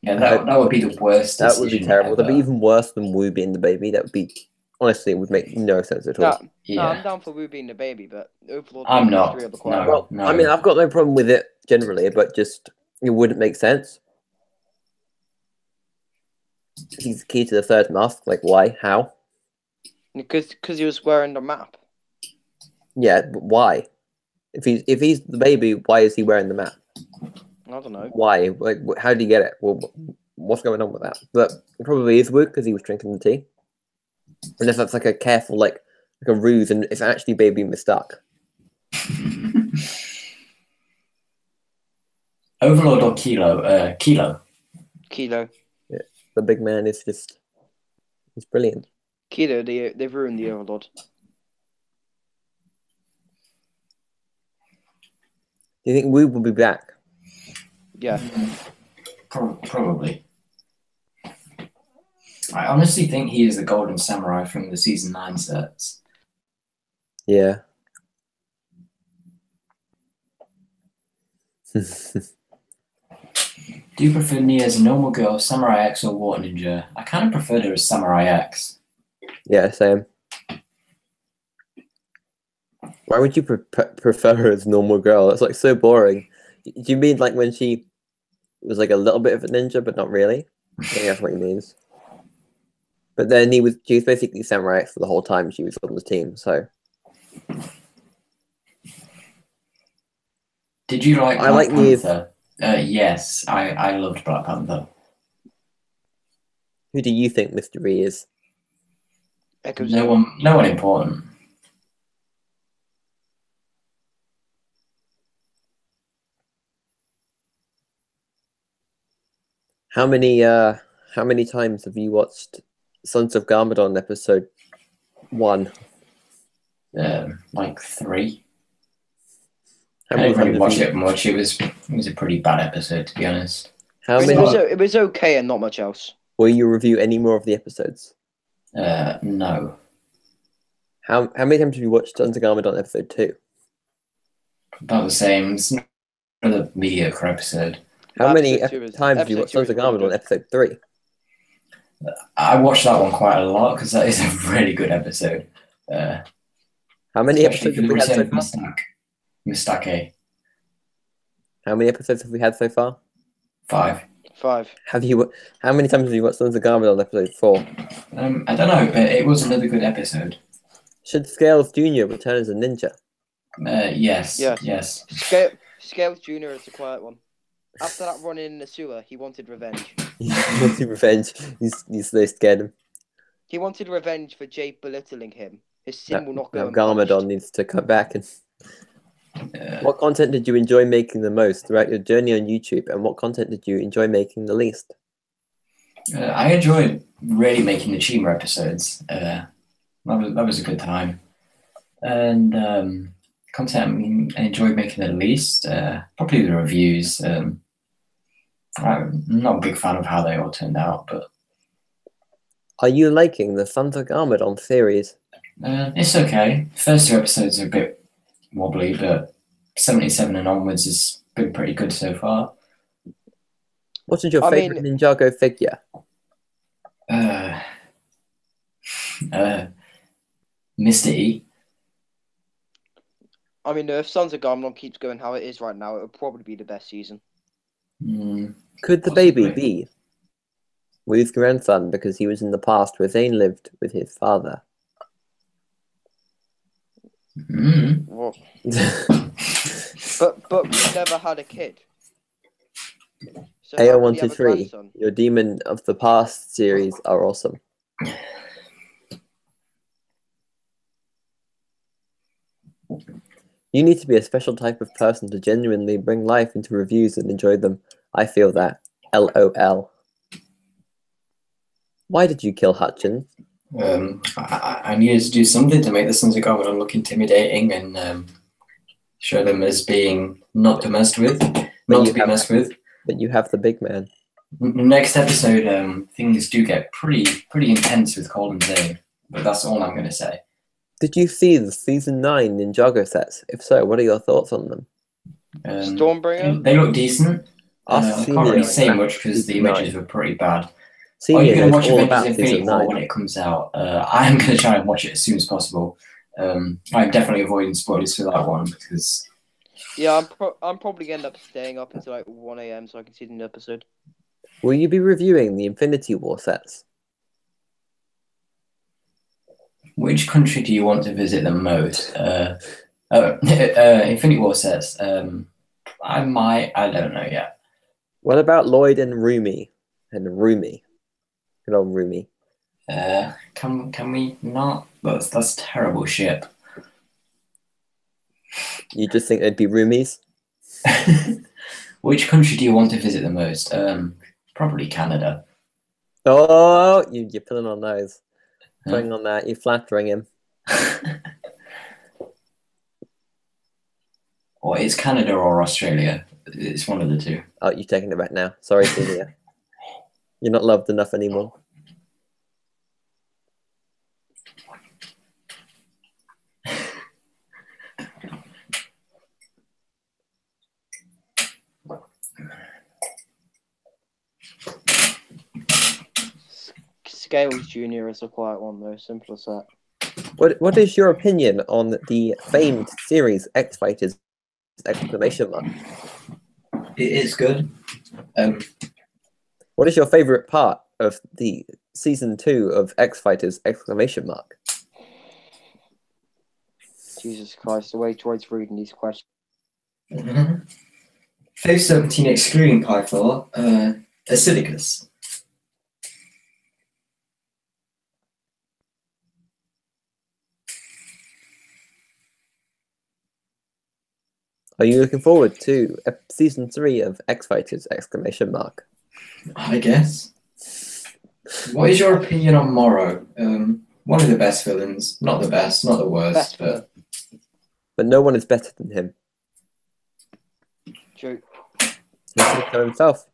Yeah, that would be the worst. That would be terrible. Ever. That'd be even worse than Wu being the baby. That would be... Honestly, it would make no sense at all. No, I'm down for Wu being the baby, but Overlord... I'm not. Mystery or the Quiet One. No. I mean, I've got no problem with it generally, but just... It wouldn't make sense. He's the key to the third mask. Like, why? How? Because he was wearing the map. Yeah, but why? If he's the baby, why is he wearing the map? I don't know. Why? Like, how did he get it? Well, what's going on with that? But it probably is Wu because he was drinking the tea. Unless that's like a careful, like a ruse, and it's actually baby mistuck. Overlord or Kilo? Kilo. Kilo. Yeah, the big man is just—he's brilliant. Kilo, they've ruined the Overlord. Do you think Wu will be back? Yeah. Probably. I honestly think he is the Golden Samurai from the Season 9 sets. Yeah. Do you prefer Nia as a normal girl, Samurai X, or Water Ninja? I kind of preferred her as Samurai X. Yeah, same. Why would you prefer her as a normal girl? That's like so boring. Do you mean like when she was like a little bit of a ninja, but not really? I think that's what he means. But then she was basically Samurai X for the whole time she was on the team. So Did you like I Black like the. Panther? Yes, I loved Black Panther. Who do you think Mr. E is? Echoes No one important. How many times have you watched Sons of Garmadon episode 1? Like 3. How I many didn't really times watch have you, it much. It was a pretty bad episode, to be honest. how I mean, many it was okay and not much else. will you review any more of the episodes? No. How many times have you watched Sons of Garmadon episode 2? About the same. It's another mediocre episode. How many Episode 2 is- times have you watched episode 2 Sons is of really Garmadon good. episode 3? I watched that one quite a lot because that is a really good episode. How many Especially episodes for have the we had so return far? Mistake. How many episodes have we had so far? 5. 5. How many times have you watched Sons of Garmadon episode 4? I don't know, but it was another good episode. Should Scales Jr. return as a ninja? Yes. Yes. Yes. Scales Jr. is a quiet one. After that run in the sewer, he wanted revenge. He wanted revenge. They scared him. He wanted revenge for Jay belittling him. His sin will not go Now unpunished. Garmadon needs to come back. And what content did you enjoy making the most throughout your journey on YouTube, and what content did you enjoy making the least? I enjoyed really making the Chima episodes. That was a good time. And content I enjoyed making the least. Probably the reviews. I'm not a big fan of how they all turned out, but Are you liking the Sons of Garmadon series? it's okay. First 2 episodes are a bit wobbly, but 77 and onwards has been pretty good so far. What is your I favorite Ninjago figure? Mr. E. I mean, if Sons of Garmadon keeps going how it is right now, it would probably be the best season. Could the baby be Wu's grandson because he was in the past where Zane lived with his father? Well, but we never had a kid. So how would he have a AO123, grandson? your Demon of the Past series are awesome. You need to be a special type of person to genuinely bring life into reviews and enjoy them. I feel that. LOL. Why did you kill Hutchins? I needed to do something to make the Sons of Garmadon look intimidating and show them as being not to mess with, not to be messed with. But you have the big man. Next episode, things do get pretty intense with Cole and Zane, but that's all I'm going to say. Did you see the season 9 Ninjago sets? If so, what are your thoughts on them? Stormbringer? They look decent. I can't really say Senior much because the images were pretty bad. Are Senior you going to watch all Avengers about Infinity season War 9. when it comes out? I'm going to try and watch it as soon as possible. I'm definitely avoiding spoilers for that one because... Yeah, I'm probably going to end up staying up until like 1 a.m. so I can see the new episode. Will you be reviewing the Infinity War sets? Which country do you want to visit the most? Infinity War sets. I don't know yet. What about Lloyd and Rumi? Good old Rumi. Can we not? That's terrible ship. You just think they'd be Rumis? Which country do you want to visit the most? Probably Canada. Oh, you're pulling on those. Huh? Putting on that. You're flattering him. Or it's Canada or Australia. It's one of the two. Oh, you're taking it back now. Sorry, Senior. You're not loved enough anymore. Scales Jr. is a quiet one though, simple as that. What is your opinion on the famed series X Fighters! Exclamation mark. It is good. What is your favorite part of the season 2 of X Fighters! Exclamation mark. Jesus Christ, the way Troy's reading these questions. Phase 17 excluding Pythor, Acilicus. Are you looking forward to season 3 of X Fighters! Exclamation mark. I guess. What is your opinion on Morrow? One of the best villains. Not the best, not the worst, but no one is better than him. True. He said so himself.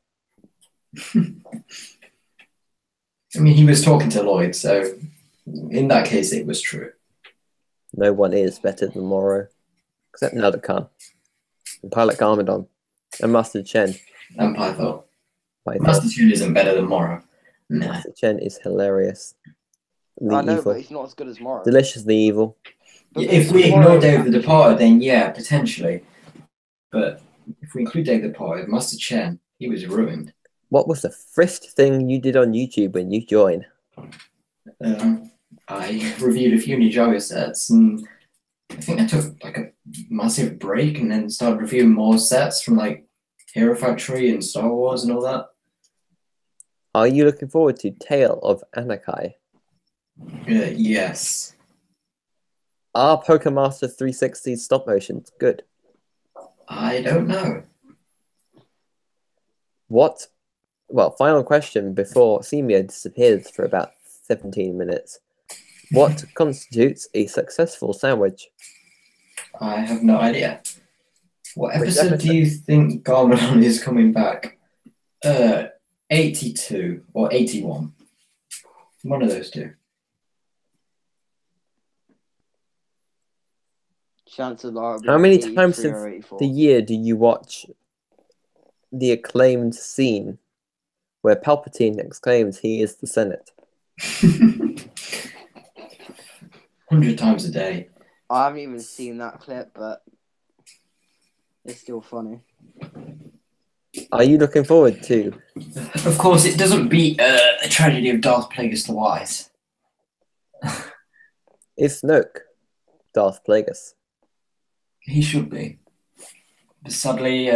I mean, he was talking to Lloyd, so in that case, it was true. No one is better than Morrow, except Nadokhan, and Pilot Garmadon, and Master Chen. And Pythor. Master Chen isn't better than Morrow. Nah. Master Chen is hilarious. I know, but he's not as good as Morrow. Deliciously evil. Yeah, if we ignore Dave the Departed, then yeah, potentially. But if we include Dave the Departed, Master Chen, he was ruined. What was the first thing you did on YouTube when you joined? I reviewed a few Ninjago sets, and I think I took like a massive break and then started reviewing more sets from like Hero Factory and Star Wars and all that. Are you looking forward to Tale of Anakai? Yes. Are Pokemaster 360's stop motions good? I don't know. What? Well, final question before Semia disappears for about 17 minutes. What constitutes a successful sandwich? I have no idea. What episode do you think Garmadon is coming back? 82 or 81. One of those two. Chances are. How many times of the year do you watch the acclaimed scene where Palpatine exclaims he is the Senate? 100 times a day. I haven't even seen that clip, but it's still funny. Are you looking forward to? Of course, it doesn't beat the tragedy of Darth Plagueis the Wise. Is Snoke Darth Plagueis? He should be. But sadly,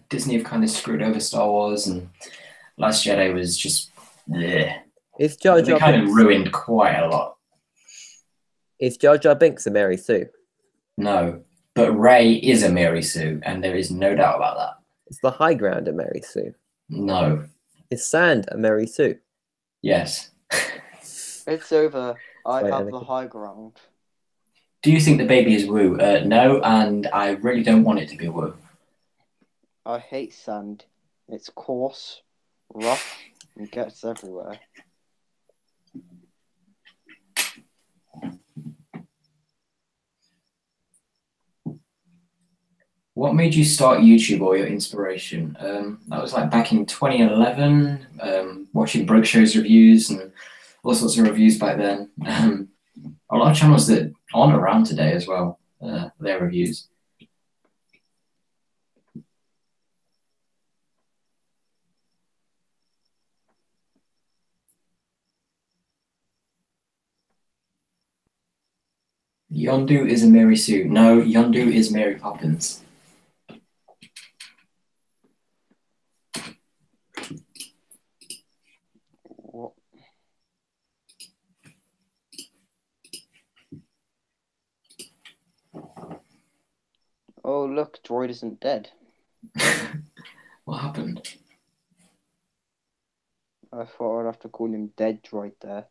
Disney have kind of screwed over Star Wars, and Last Jedi was just bleh. Is Jar Jar They kind Binks of ruined quite a lot. Is Jar Jar Binks a Mary Sue? No, but Rey is a Mary Sue, and there is no doubt about that. Is the High Ground a Mary Sue? No. Is Sand a Mary Sue? Yes. It's over. I Right, have Anakin. the high ground. Do you think the baby is Woo? No, and I really don't want it to be Woo. I hate sand. It's coarse, rough, and gets everywhere. What made you start YouTube or your inspiration? That was like back in 2011, watching Broke Show's reviews and all sorts of reviews back then. A lot of channels that aren't around today as well, their reviews. Yondu is a Mary Sue. No, Yondu is Mary Poppins. What? Oh, look, Droid isn't dead. What happened? I thought I'd have to call him Dead Droid there.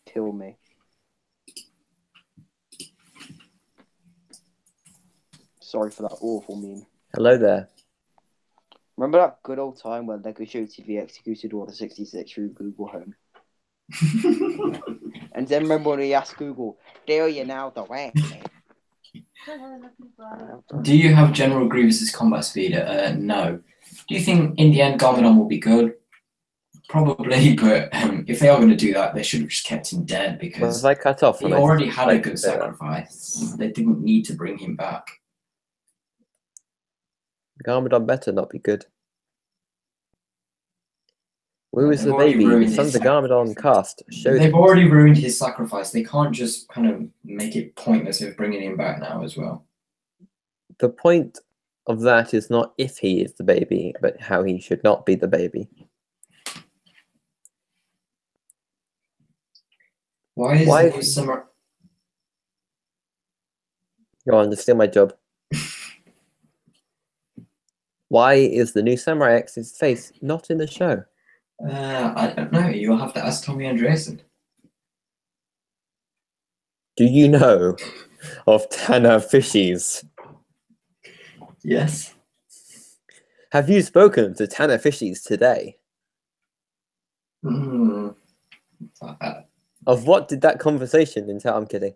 Kill me. Sorry for that awful meme. Hello there. Remember that good old time when Lego Show TV executed Order 66 through Google Home? And then remember when he asked Google, "Dare you now the way?" Do you have General Grievous's combat speed? No. Do you think in the end Garmadon will be good? Probably, but if they are going to do that, they should have just kept him dead because Was I cut off? he already had a good sacrifice. They didn't need to bring him back. Garmadon better not be good. Who is They've the already baby? The ruined Sons his of Garmadon cast. They've already ruined his sacrifice. They can't just kind of make it pointless of bringing him back now as well. The point of that is not if he is the baby, but how he should not be the baby. Why is Why- the new summer? Go on, just steal my job. Why is the new Samurai X's face not in the show? I don't know. You'll have to ask Tommy Andreasen. Do you know of Tanner Fishies? Yes. Have you spoken to Tanner Fishies today? Mm. Of what did that conversation entail? I'm kidding.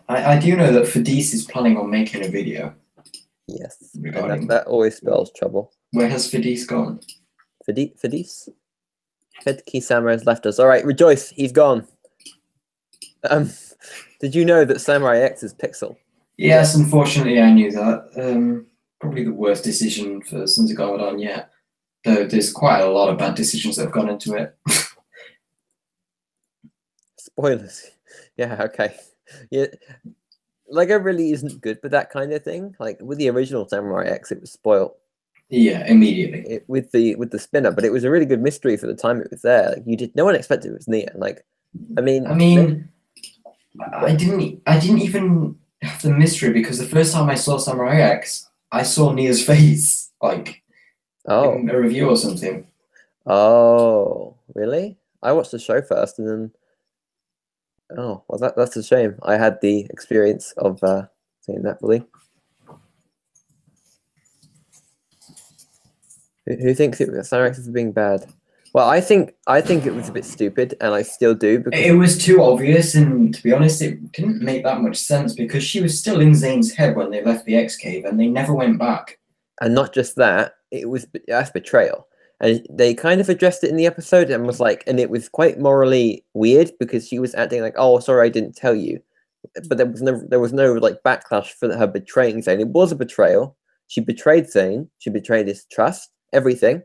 I do know that Fadis is planning on making a video. Yes, Regarding- and that always spells trouble. Where has Fadis gone? Fadis? Fedki Samurai has left us. All right, rejoice, he's gone. Did you know that Samurai X is Pixel? Yes, unfortunately, I knew that. Probably the worst decision for Sons of Garmadon yet. Though there's quite a lot of bad decisions that have gone into it. Spoilers. Yeah, okay. Yeah, Lego really isn't good for that kind of thing. Like with the original Samurai X, it was spoiled. Yeah, immediately. With the spinner, but it was a really good mystery for the time it was there. Like, no one expected it was Nia. Like, I mean, I didn't even have the mystery because the first time I saw Samurai X, I saw Nia's face, like in a review or something. Oh, really? I watched the show first, and then well, that's a shame. I had the experience of seeing that fully. Who thinks Samurai X is being bad? Well, I think it was a bit stupid, and I still do. Because It was too obvious, and to be honest, it didn't make that much sense because she was still in Zane's head when they left the X cave, and they never went back. And not just that, that's betrayal. And they kind of addressed it in the episode, and was like, and it was quite morally weird because she was acting like, "Oh, sorry, I didn't tell you," but there was no like backlash for her betraying Zane. It was a betrayal. She betrayed Zane. She betrayed his trust, everything,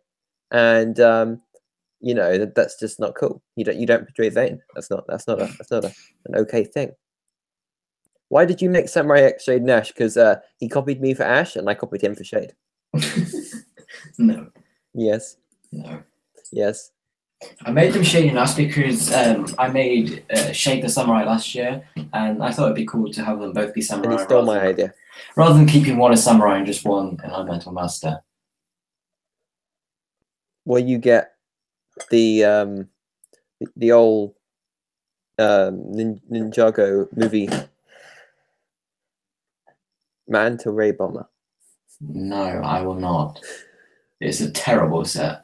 and that's just not cool. You don't betray Zane. That's not an okay thing. Why did you make Samurai X Shade Nash? Because he copied me for Ash, and I copied him for Shade. No. Yes. No. Yes. I made them Shade and Ash because I made Shade the Samurai last year, and I thought it'd be cool to have them both be Samurai. And he stole my idea. Rather than keeping one a Samurai and just one an Elemental Master. Well, you get the old Ninjago movie Manta Ray Bomber. No, I will not. It's a terrible set.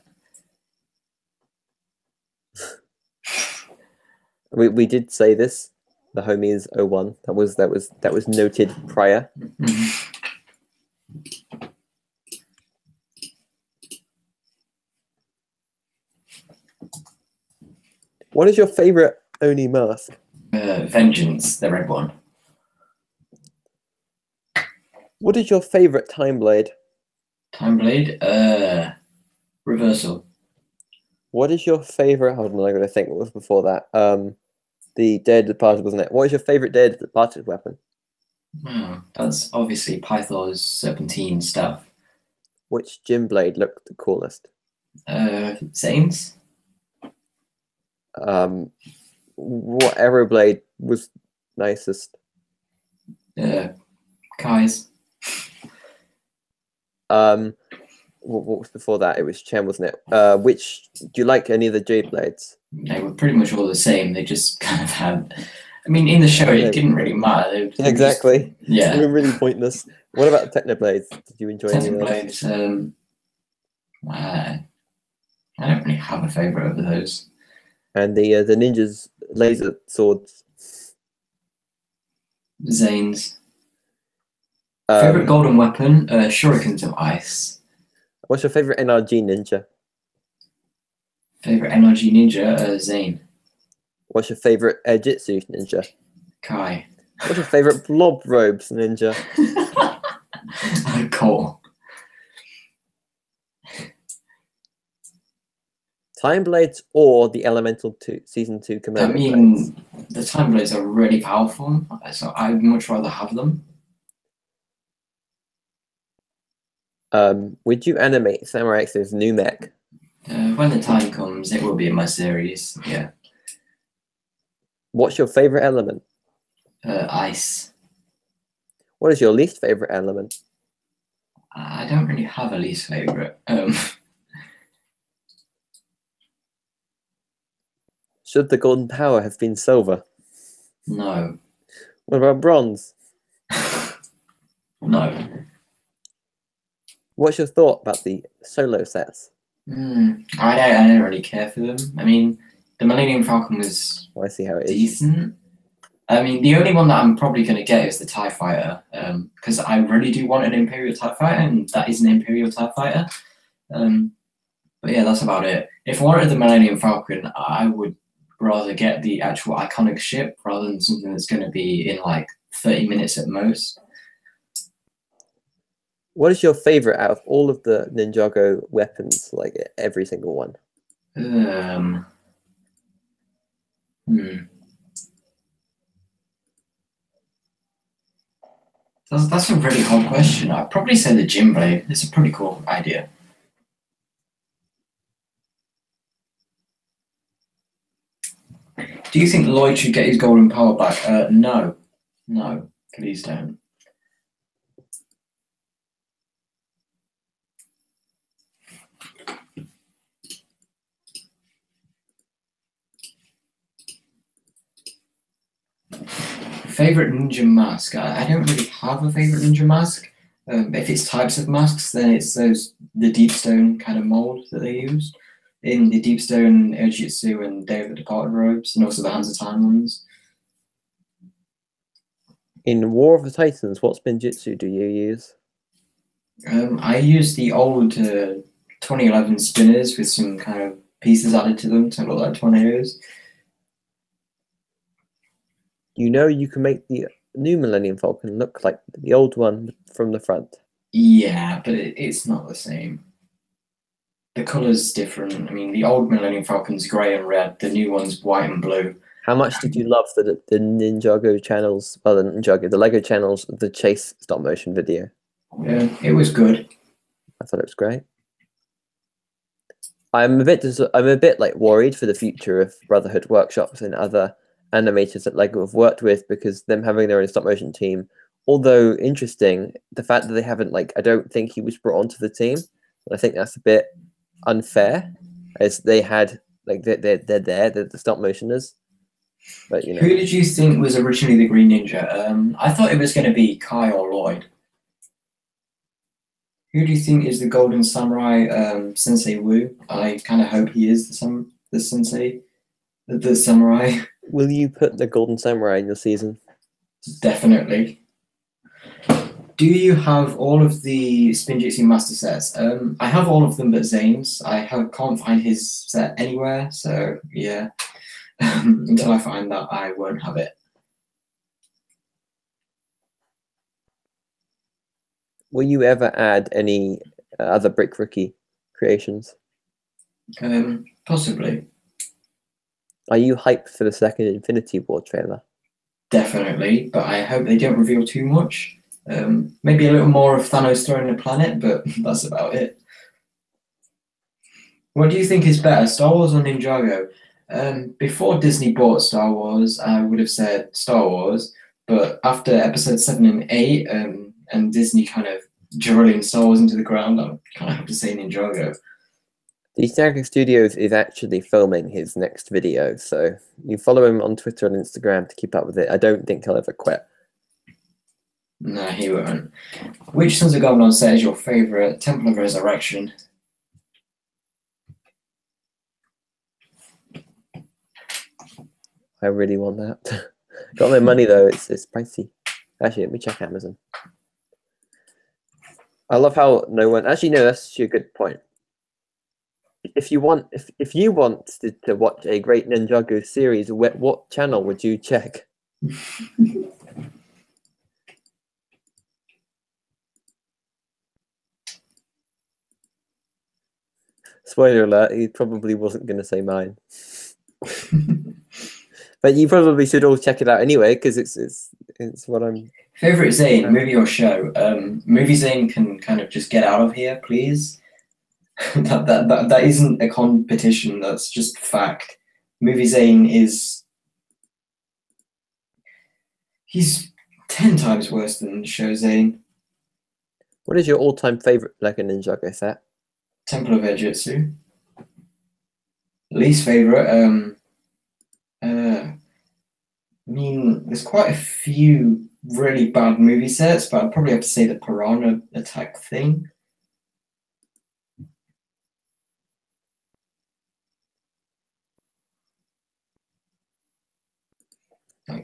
We did say this. The homies 01. That was noted prior. What is your favorite Oni mask? Vengeance, the red one. What is your favorite Time Blade? Time Blade, Reversal. What is your favorite? Hold on, I gotta think. What was before that? The Dead Departed, wasn't it? What is your favorite Dead Departed weapon? That's obviously Pythor's Serpentine stuff. Which Gym Blade looked the coolest? Zane's. What Arrow Blade was nicest? Kai's. What was before that? It was Chen, wasn't it? Which do you like? Any of the Jade Blades? They were pretty much all the same. They just kind of had. I mean, in the show, it didn't really matter. They Exactly. Yeah. They were really pointless. What about Technoblades? Did you enjoy any of those? Technoblades. I don't really have a favorite of those. And the ninjas laser swords. Zane's. Favorite golden weapon? Shurikens of Ice. What's your favorite NRG ninja? Favorite NRG ninja? Zane. What's your favorite Jitsu ninja? Kai. What's your favorite blob robes ninja? Cole. Time Blades or the Elemental 2 Season 2 I Commander Blades? mean, the Time Blades are really powerful, so I'd much rather have them. Would you animate Samurai X's new mech? When the time comes, it will be in my series. Yeah. What's your favorite element? Ice. What is your least favorite element? I don't really have a least favorite. Should the Golden Power have been silver? No. What about bronze? No. What's your thought about the solo sets? I don't really care for them. I mean, the Millennium Falcon was I see how it is. decent. I mean, the only one that I'm probably going to get is the TIE Fighter, because I really do want an Imperial TIE Fighter, and that is an Imperial TIE Fighter. But yeah, that's about it. If I wanted the Millennium Falcon, I would rather get the actual iconic ship rather than something that's going to be in like 30 minutes at most. What is your favorite out of all of the Ninjago weapons, like every single one? That's a really hard question. I'd probably say the Gym Blade. It's a pretty cool idea. Do you think Lloyd should get his golden power back? No. No, please don't. Favorite ninja mask? I don't really have a favorite ninja mask. If it's types of masks, then it's the deep stone kind of mold that they use in the deep stone Ujitsu and Day of the Departed robes, and also the Hands of Time ones. In War of the Titans, what spinjitzu do you use? I use the old 2011 spinners with some kind of pieces added to them to look like tornadoes. You know you can make the new Millennium Falcon look like the old one from the front. Yeah, but it's not the same. The colour's different. I mean, the old Millennium Falcon's grey and red. The new one's white and blue. How much did you love the Ninjago channels, the Lego channels, the Chase stop motion video? Yeah, it was good. I thought it was great. I'm a bit like worried for the future of Brotherhood workshops and other animators that Lego have worked with, because them having their own stop motion team, although interesting, the fact that they haven't, like, I don't think he was brought onto the team. I think that's a bit unfair, as they had, like, they're the stop motioners. But you know, who did you think was originally the Green Ninja? I thought it was going to be Kai or Lloyd. Who do you think is the Golden Samurai? Sensei Wu. I kind of hope he is the sensei, the samurai. Will you put the Golden Samurai in your season? Definitely. Do you have all of the Spinjitzu master sets? I have all of them but Zane's. Can't find his set anywhere, so yeah. Until I find that, I won't have it. Will you ever add any other Brick Rookie creations? Possibly. Are you hyped for the second Infinity War trailer? Definitely, but I hope they don't reveal too much. Maybe a little more of Thanos throwing a planet, but that's about it. What do you think is better, Star Wars or Ninjago? Before Disney bought Star Wars, I would have said Star Wars, but after episode 7 and 8, and Disney kind of drilling Star Wars into the ground, I kind of have to say Ninjago. The Stagger Studios is actually filming his next video, so you follow him on Twitter and Instagram to keep up with it. I don't think he'll ever quit. No, he won't. Which Sons of Goblin set is your favourite? Temple of Resurrection. I really want that. Got no money though, it's pricey. Actually, let me check Amazon. I love how no one actually no, that's actually a good point. If you want to watch a great Ninjago series, what channel would you check? Spoiler alert, he probably wasn't going to say mine. But you probably should all check it out anyway, because it's what I'm... Favorite Zane, movie or show? Movie Zane can kind of just get out of here, please. that isn't a competition, that's just fact. Movie Zane is... He's 10 times worse than show Zane. What is your all-time favorite Lego Ninjago set? Temple of Ejutsu. Least favorite, I mean, there's quite a few really bad movie sets, but I'd probably have to say the Piranha Attack thing.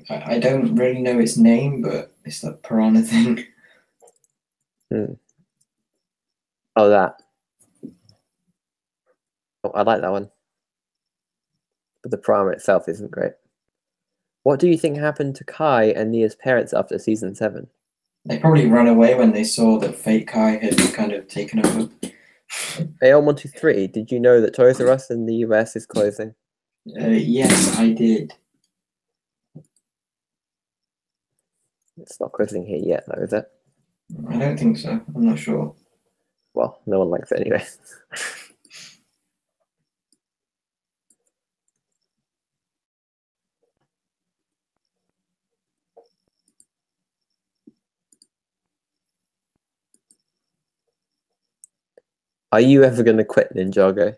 I don't really know its name, but it's the Piranha thing. Oh, that. Oh, I like that one. But the Piranha itself isn't great. What do you think happened to Kai and Nia's parents after season 7? They probably ran away when they saw that fake Kai had kind of taken over. AL123, did you know that Toys R Us in the US is closing? Yes, I did. It's not closing here yet, though, is it? I don't think so. I'm not sure. Well, no one likes it anyway. Are you ever going to quit Ninjago?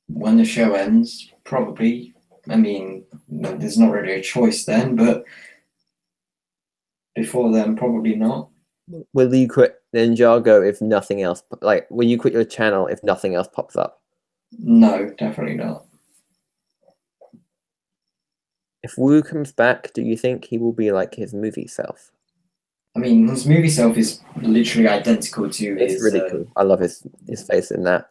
When the show ends, probably. I mean, there's not really a choice then, but before then, probably not. Will you quit Ninjago if nothing else? Like, will you quit your channel if nothing else pops up? No, definitely not. If Wu comes back, do you think he will be like his movie self? I mean, his movie self is literally identical to his... It's really cool. I love his face in that.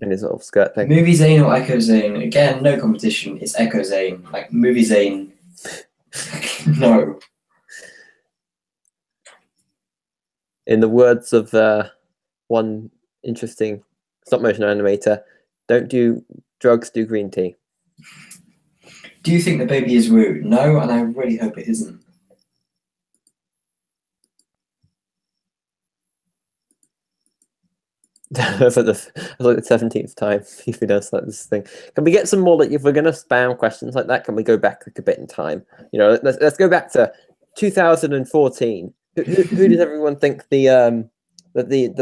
And his little skirt thing. Movie Zane or Echo Zane? Again, no competition. It's Echo Zane. Like, Movie Zane... No. In the words of one interesting stop-motion animator, don't do drugs, do green tea. Do you think the baby is Wu? No, and I really hope it isn't. That's like the 17th time if he does like this thing. Can we get some more? Like, if we're going to spam questions like that, can we go back like a bit in time? You know, let's go back to 2014. Who does everyone think the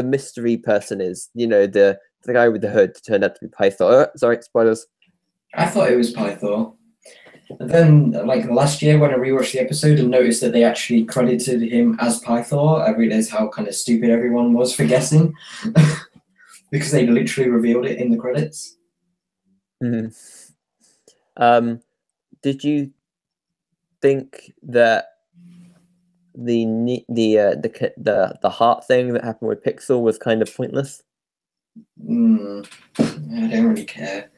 mystery person is? You know, the guy with the hood turned out to be Pythor. Sorry, spoilers. I thought it was Pythor. And then, like last year, when I rewatched the episode and noticed that they actually credited him as Pythor, I realized how kind of stupid everyone was for guessing. Because they literally revealed it in the credits. Mm-hmm. Did you think that the heart thing that happened with Pixel was kind of pointless? I don't really care.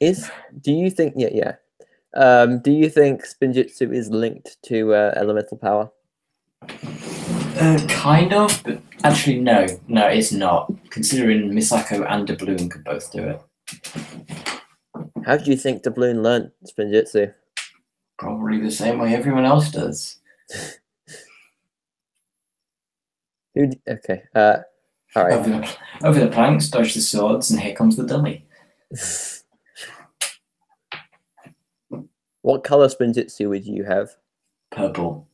Do you think do you think Spinjitzu is linked to elemental power? Kind of, but actually no, it's not. Considering Misako and Doubloon could both do it. How do you think Doubloon learned Spinjitzu? Probably the same way everyone else does. Okay. All right. Over the planks, dodge the swords, and here comes the dummy. What color Spinjitzu would you have? Purple.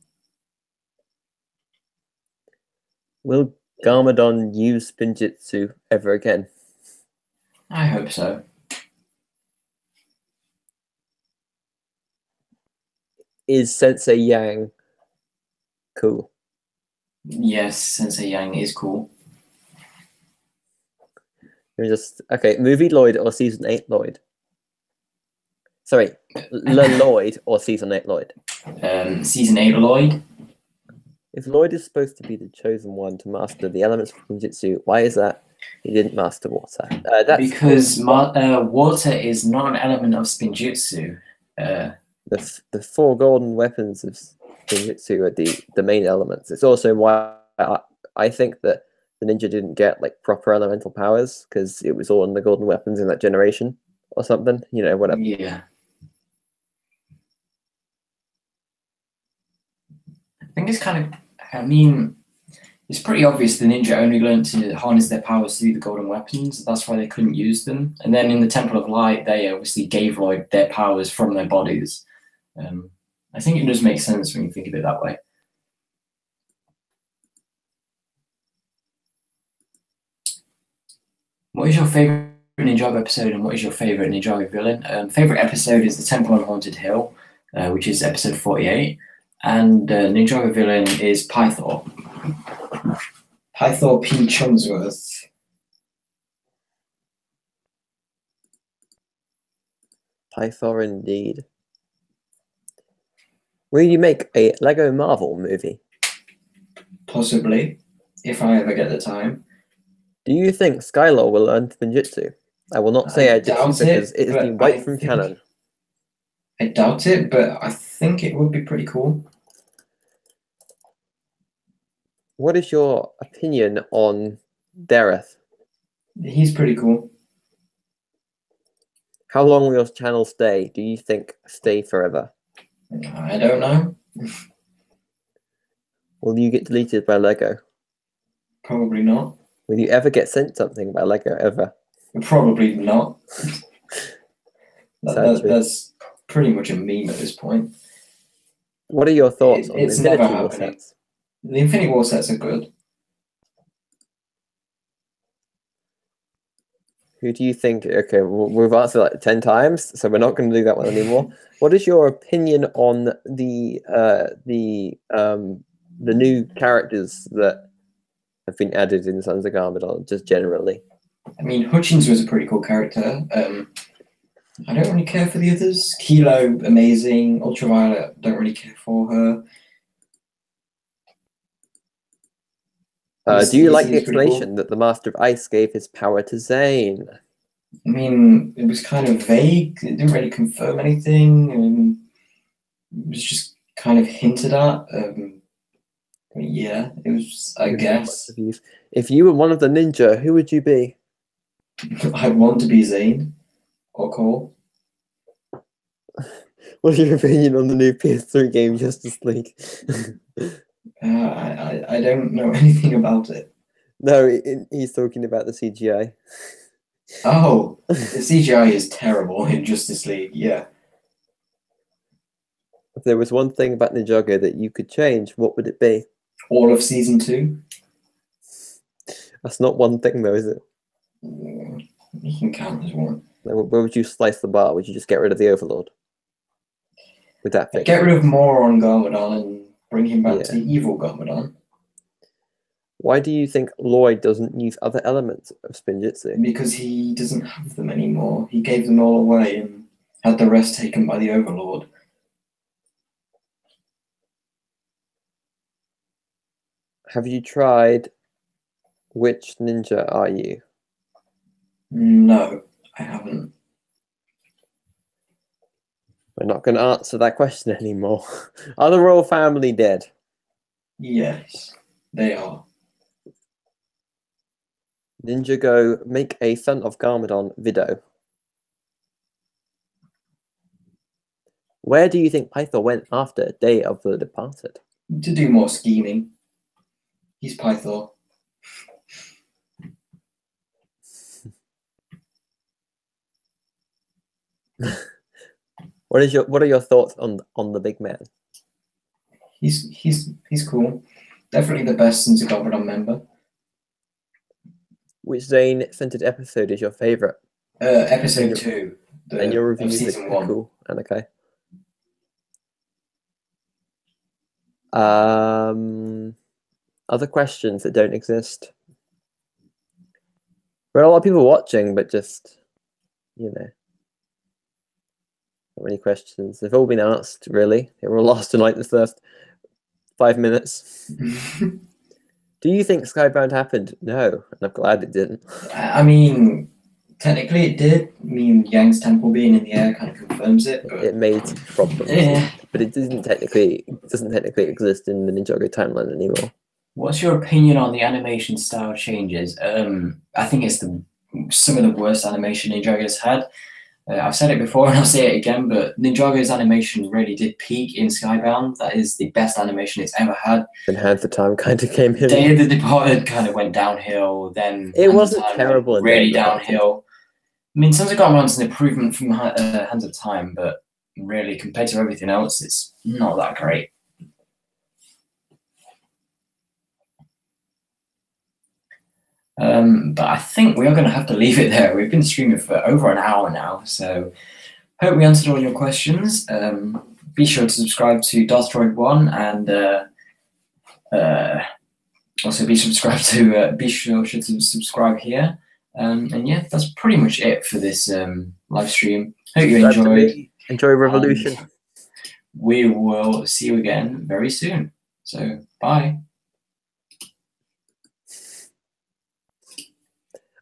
Will Garmadon use Spinjitzu ever again? I hope so. Is Sensei Yang cool? Yes, Sensei Yang is cool. Okay, movie Lloyd or season 8 Lloyd? Sorry, Lloyd or season 8 Lloyd? Season 8 Lloyd. If Lloyd is supposed to be the chosen one to master the elements of Spinjitzu, why is that he didn't master water? Because water is not an element of Spinjitzu. The 4 golden weapons of Spinjitzu are the main elements. It's also why I think that the ninja didn't get like proper elemental powers because it was all in the golden weapons in that generation or something. You know, whatever. Yeah. I think it's kind of, I mean, it's pretty obvious the ninja only learned to harness their powers through the golden weapons. That's why they couldn't use them. And then in the Temple of Light, they obviously gave Lloyd their powers from their bodies. I think it does make sense when you think of it that way. What is your favorite Ninjago episode and what is your favorite Ninjago villain? Favorite episode is the Temple on Haunted Hill, which is episode 48. And Ninjago villain is Pythor. Pythor P. Chumsworth. Pythor indeed. Will you make a Lego Marvel movie? Possibly, if I ever get the time. Do you think Skylar will learn Spinjitzu? I will not say I doubt do because it has been but wiped I from think- canon. I doubt it, but I think it would be pretty cool. What is your opinion on Dareth? He's pretty cool. How long will your channel stay? Do you think stay forever? I don't know. Will you get deleted by Lego? Probably not. Will you ever get sent something by Lego ever? Probably not. Sad truth. That's pretty much a meme at this point. What are your thoughts on It's Infinity never War happening. sets? The Infinity War sets are good. Who do you think? Okay, we've answered like 10 times, so we're not going to do that one anymore. What is your opinion on the new characters that have been added in Sons of Garmadon, just generally? I mean, Hutchins was a pretty cool character. I don't really care for the others. Kilo, amazing. Ultraviolet, don't really care for her. Do you like the He's pretty cool. explanation that the Master of Ice gave his power to Zane? I mean, it was kind of vague. It didn't really confirm anything. It was just kind of hinted at. Yeah, it was, I guess. If you were one of the ninja, who would you be? I want to be Zane or Cole. What's your opinion on the new PS3 game Justice League? I don't know anything about it. No, he's talking about the CGI. Oh, the CGI is terrible in Justice League, yeah. If there was one thing about Ninjago that you could change, what would it be? All of season 2. That's not one thing though, is it? You can count as one. Where would you slice the bar? Would you just get rid of the Overlord? Would that fix Get it? rid of Moron Garmadon and bring him back Yeah. to the evil Garmadon. Why do you think Lloyd doesn't use other elements of Spinjitzu? Because he doesn't have them anymore. He gave them all away and had the rest taken by the Overlord. Have you tried Which Ninja Are You? No, I haven't. We're not going to answer that question anymore. Are the royal family dead? Yes, they are. Ninjago, make a Son of Garmadon video. Where do you think Pythor went after Day of the Departed? To do more scheming. He's Pythor. What are your thoughts on the big man? He's cool. Definitely the best Sons of Garmadon member. Which Zane-centered episode is your favorite? Episode 2. And your of reviews season are 1. cool and okay. Other questions that don't exist. There are a lot of people watching, but just, you know, not many questions. They've all been asked, really. They were all lost in like the first 5 minutes. Do you think Skybound happened? No, and I'm glad it didn't. I mean, technically it did. I mean, Yang's temple being in the air kind of confirms it. But It made problems, Yeah. but it doesn't technically exist in the Ninjago timeline anymore. What's your opinion on the animation style changes? I think it's some of the worst animation Ninjago's had. I've said it before and I'll say it again, but Ninjago's animation really did peak in Skybound. That is the best animation it's ever had. And Hands of Time kind of came in. Day of the Departed kind of went downhill. Then it wasn't terrible. Really downhill. I mean, Sons of Garmadon's an improvement from Hands of Time, but really compared to everything else, it's not that great. But I think we are going to have to leave it there. We've been streaming for over an hour now, so hope we answered all your questions. Be sure to subscribe to DarthDroid1 and also be sure to subscribe here. And yeah, that's pretty much it for this live stream. Hope you enjoyed. Enjoy Revolution. We will see you again very soon. So bye.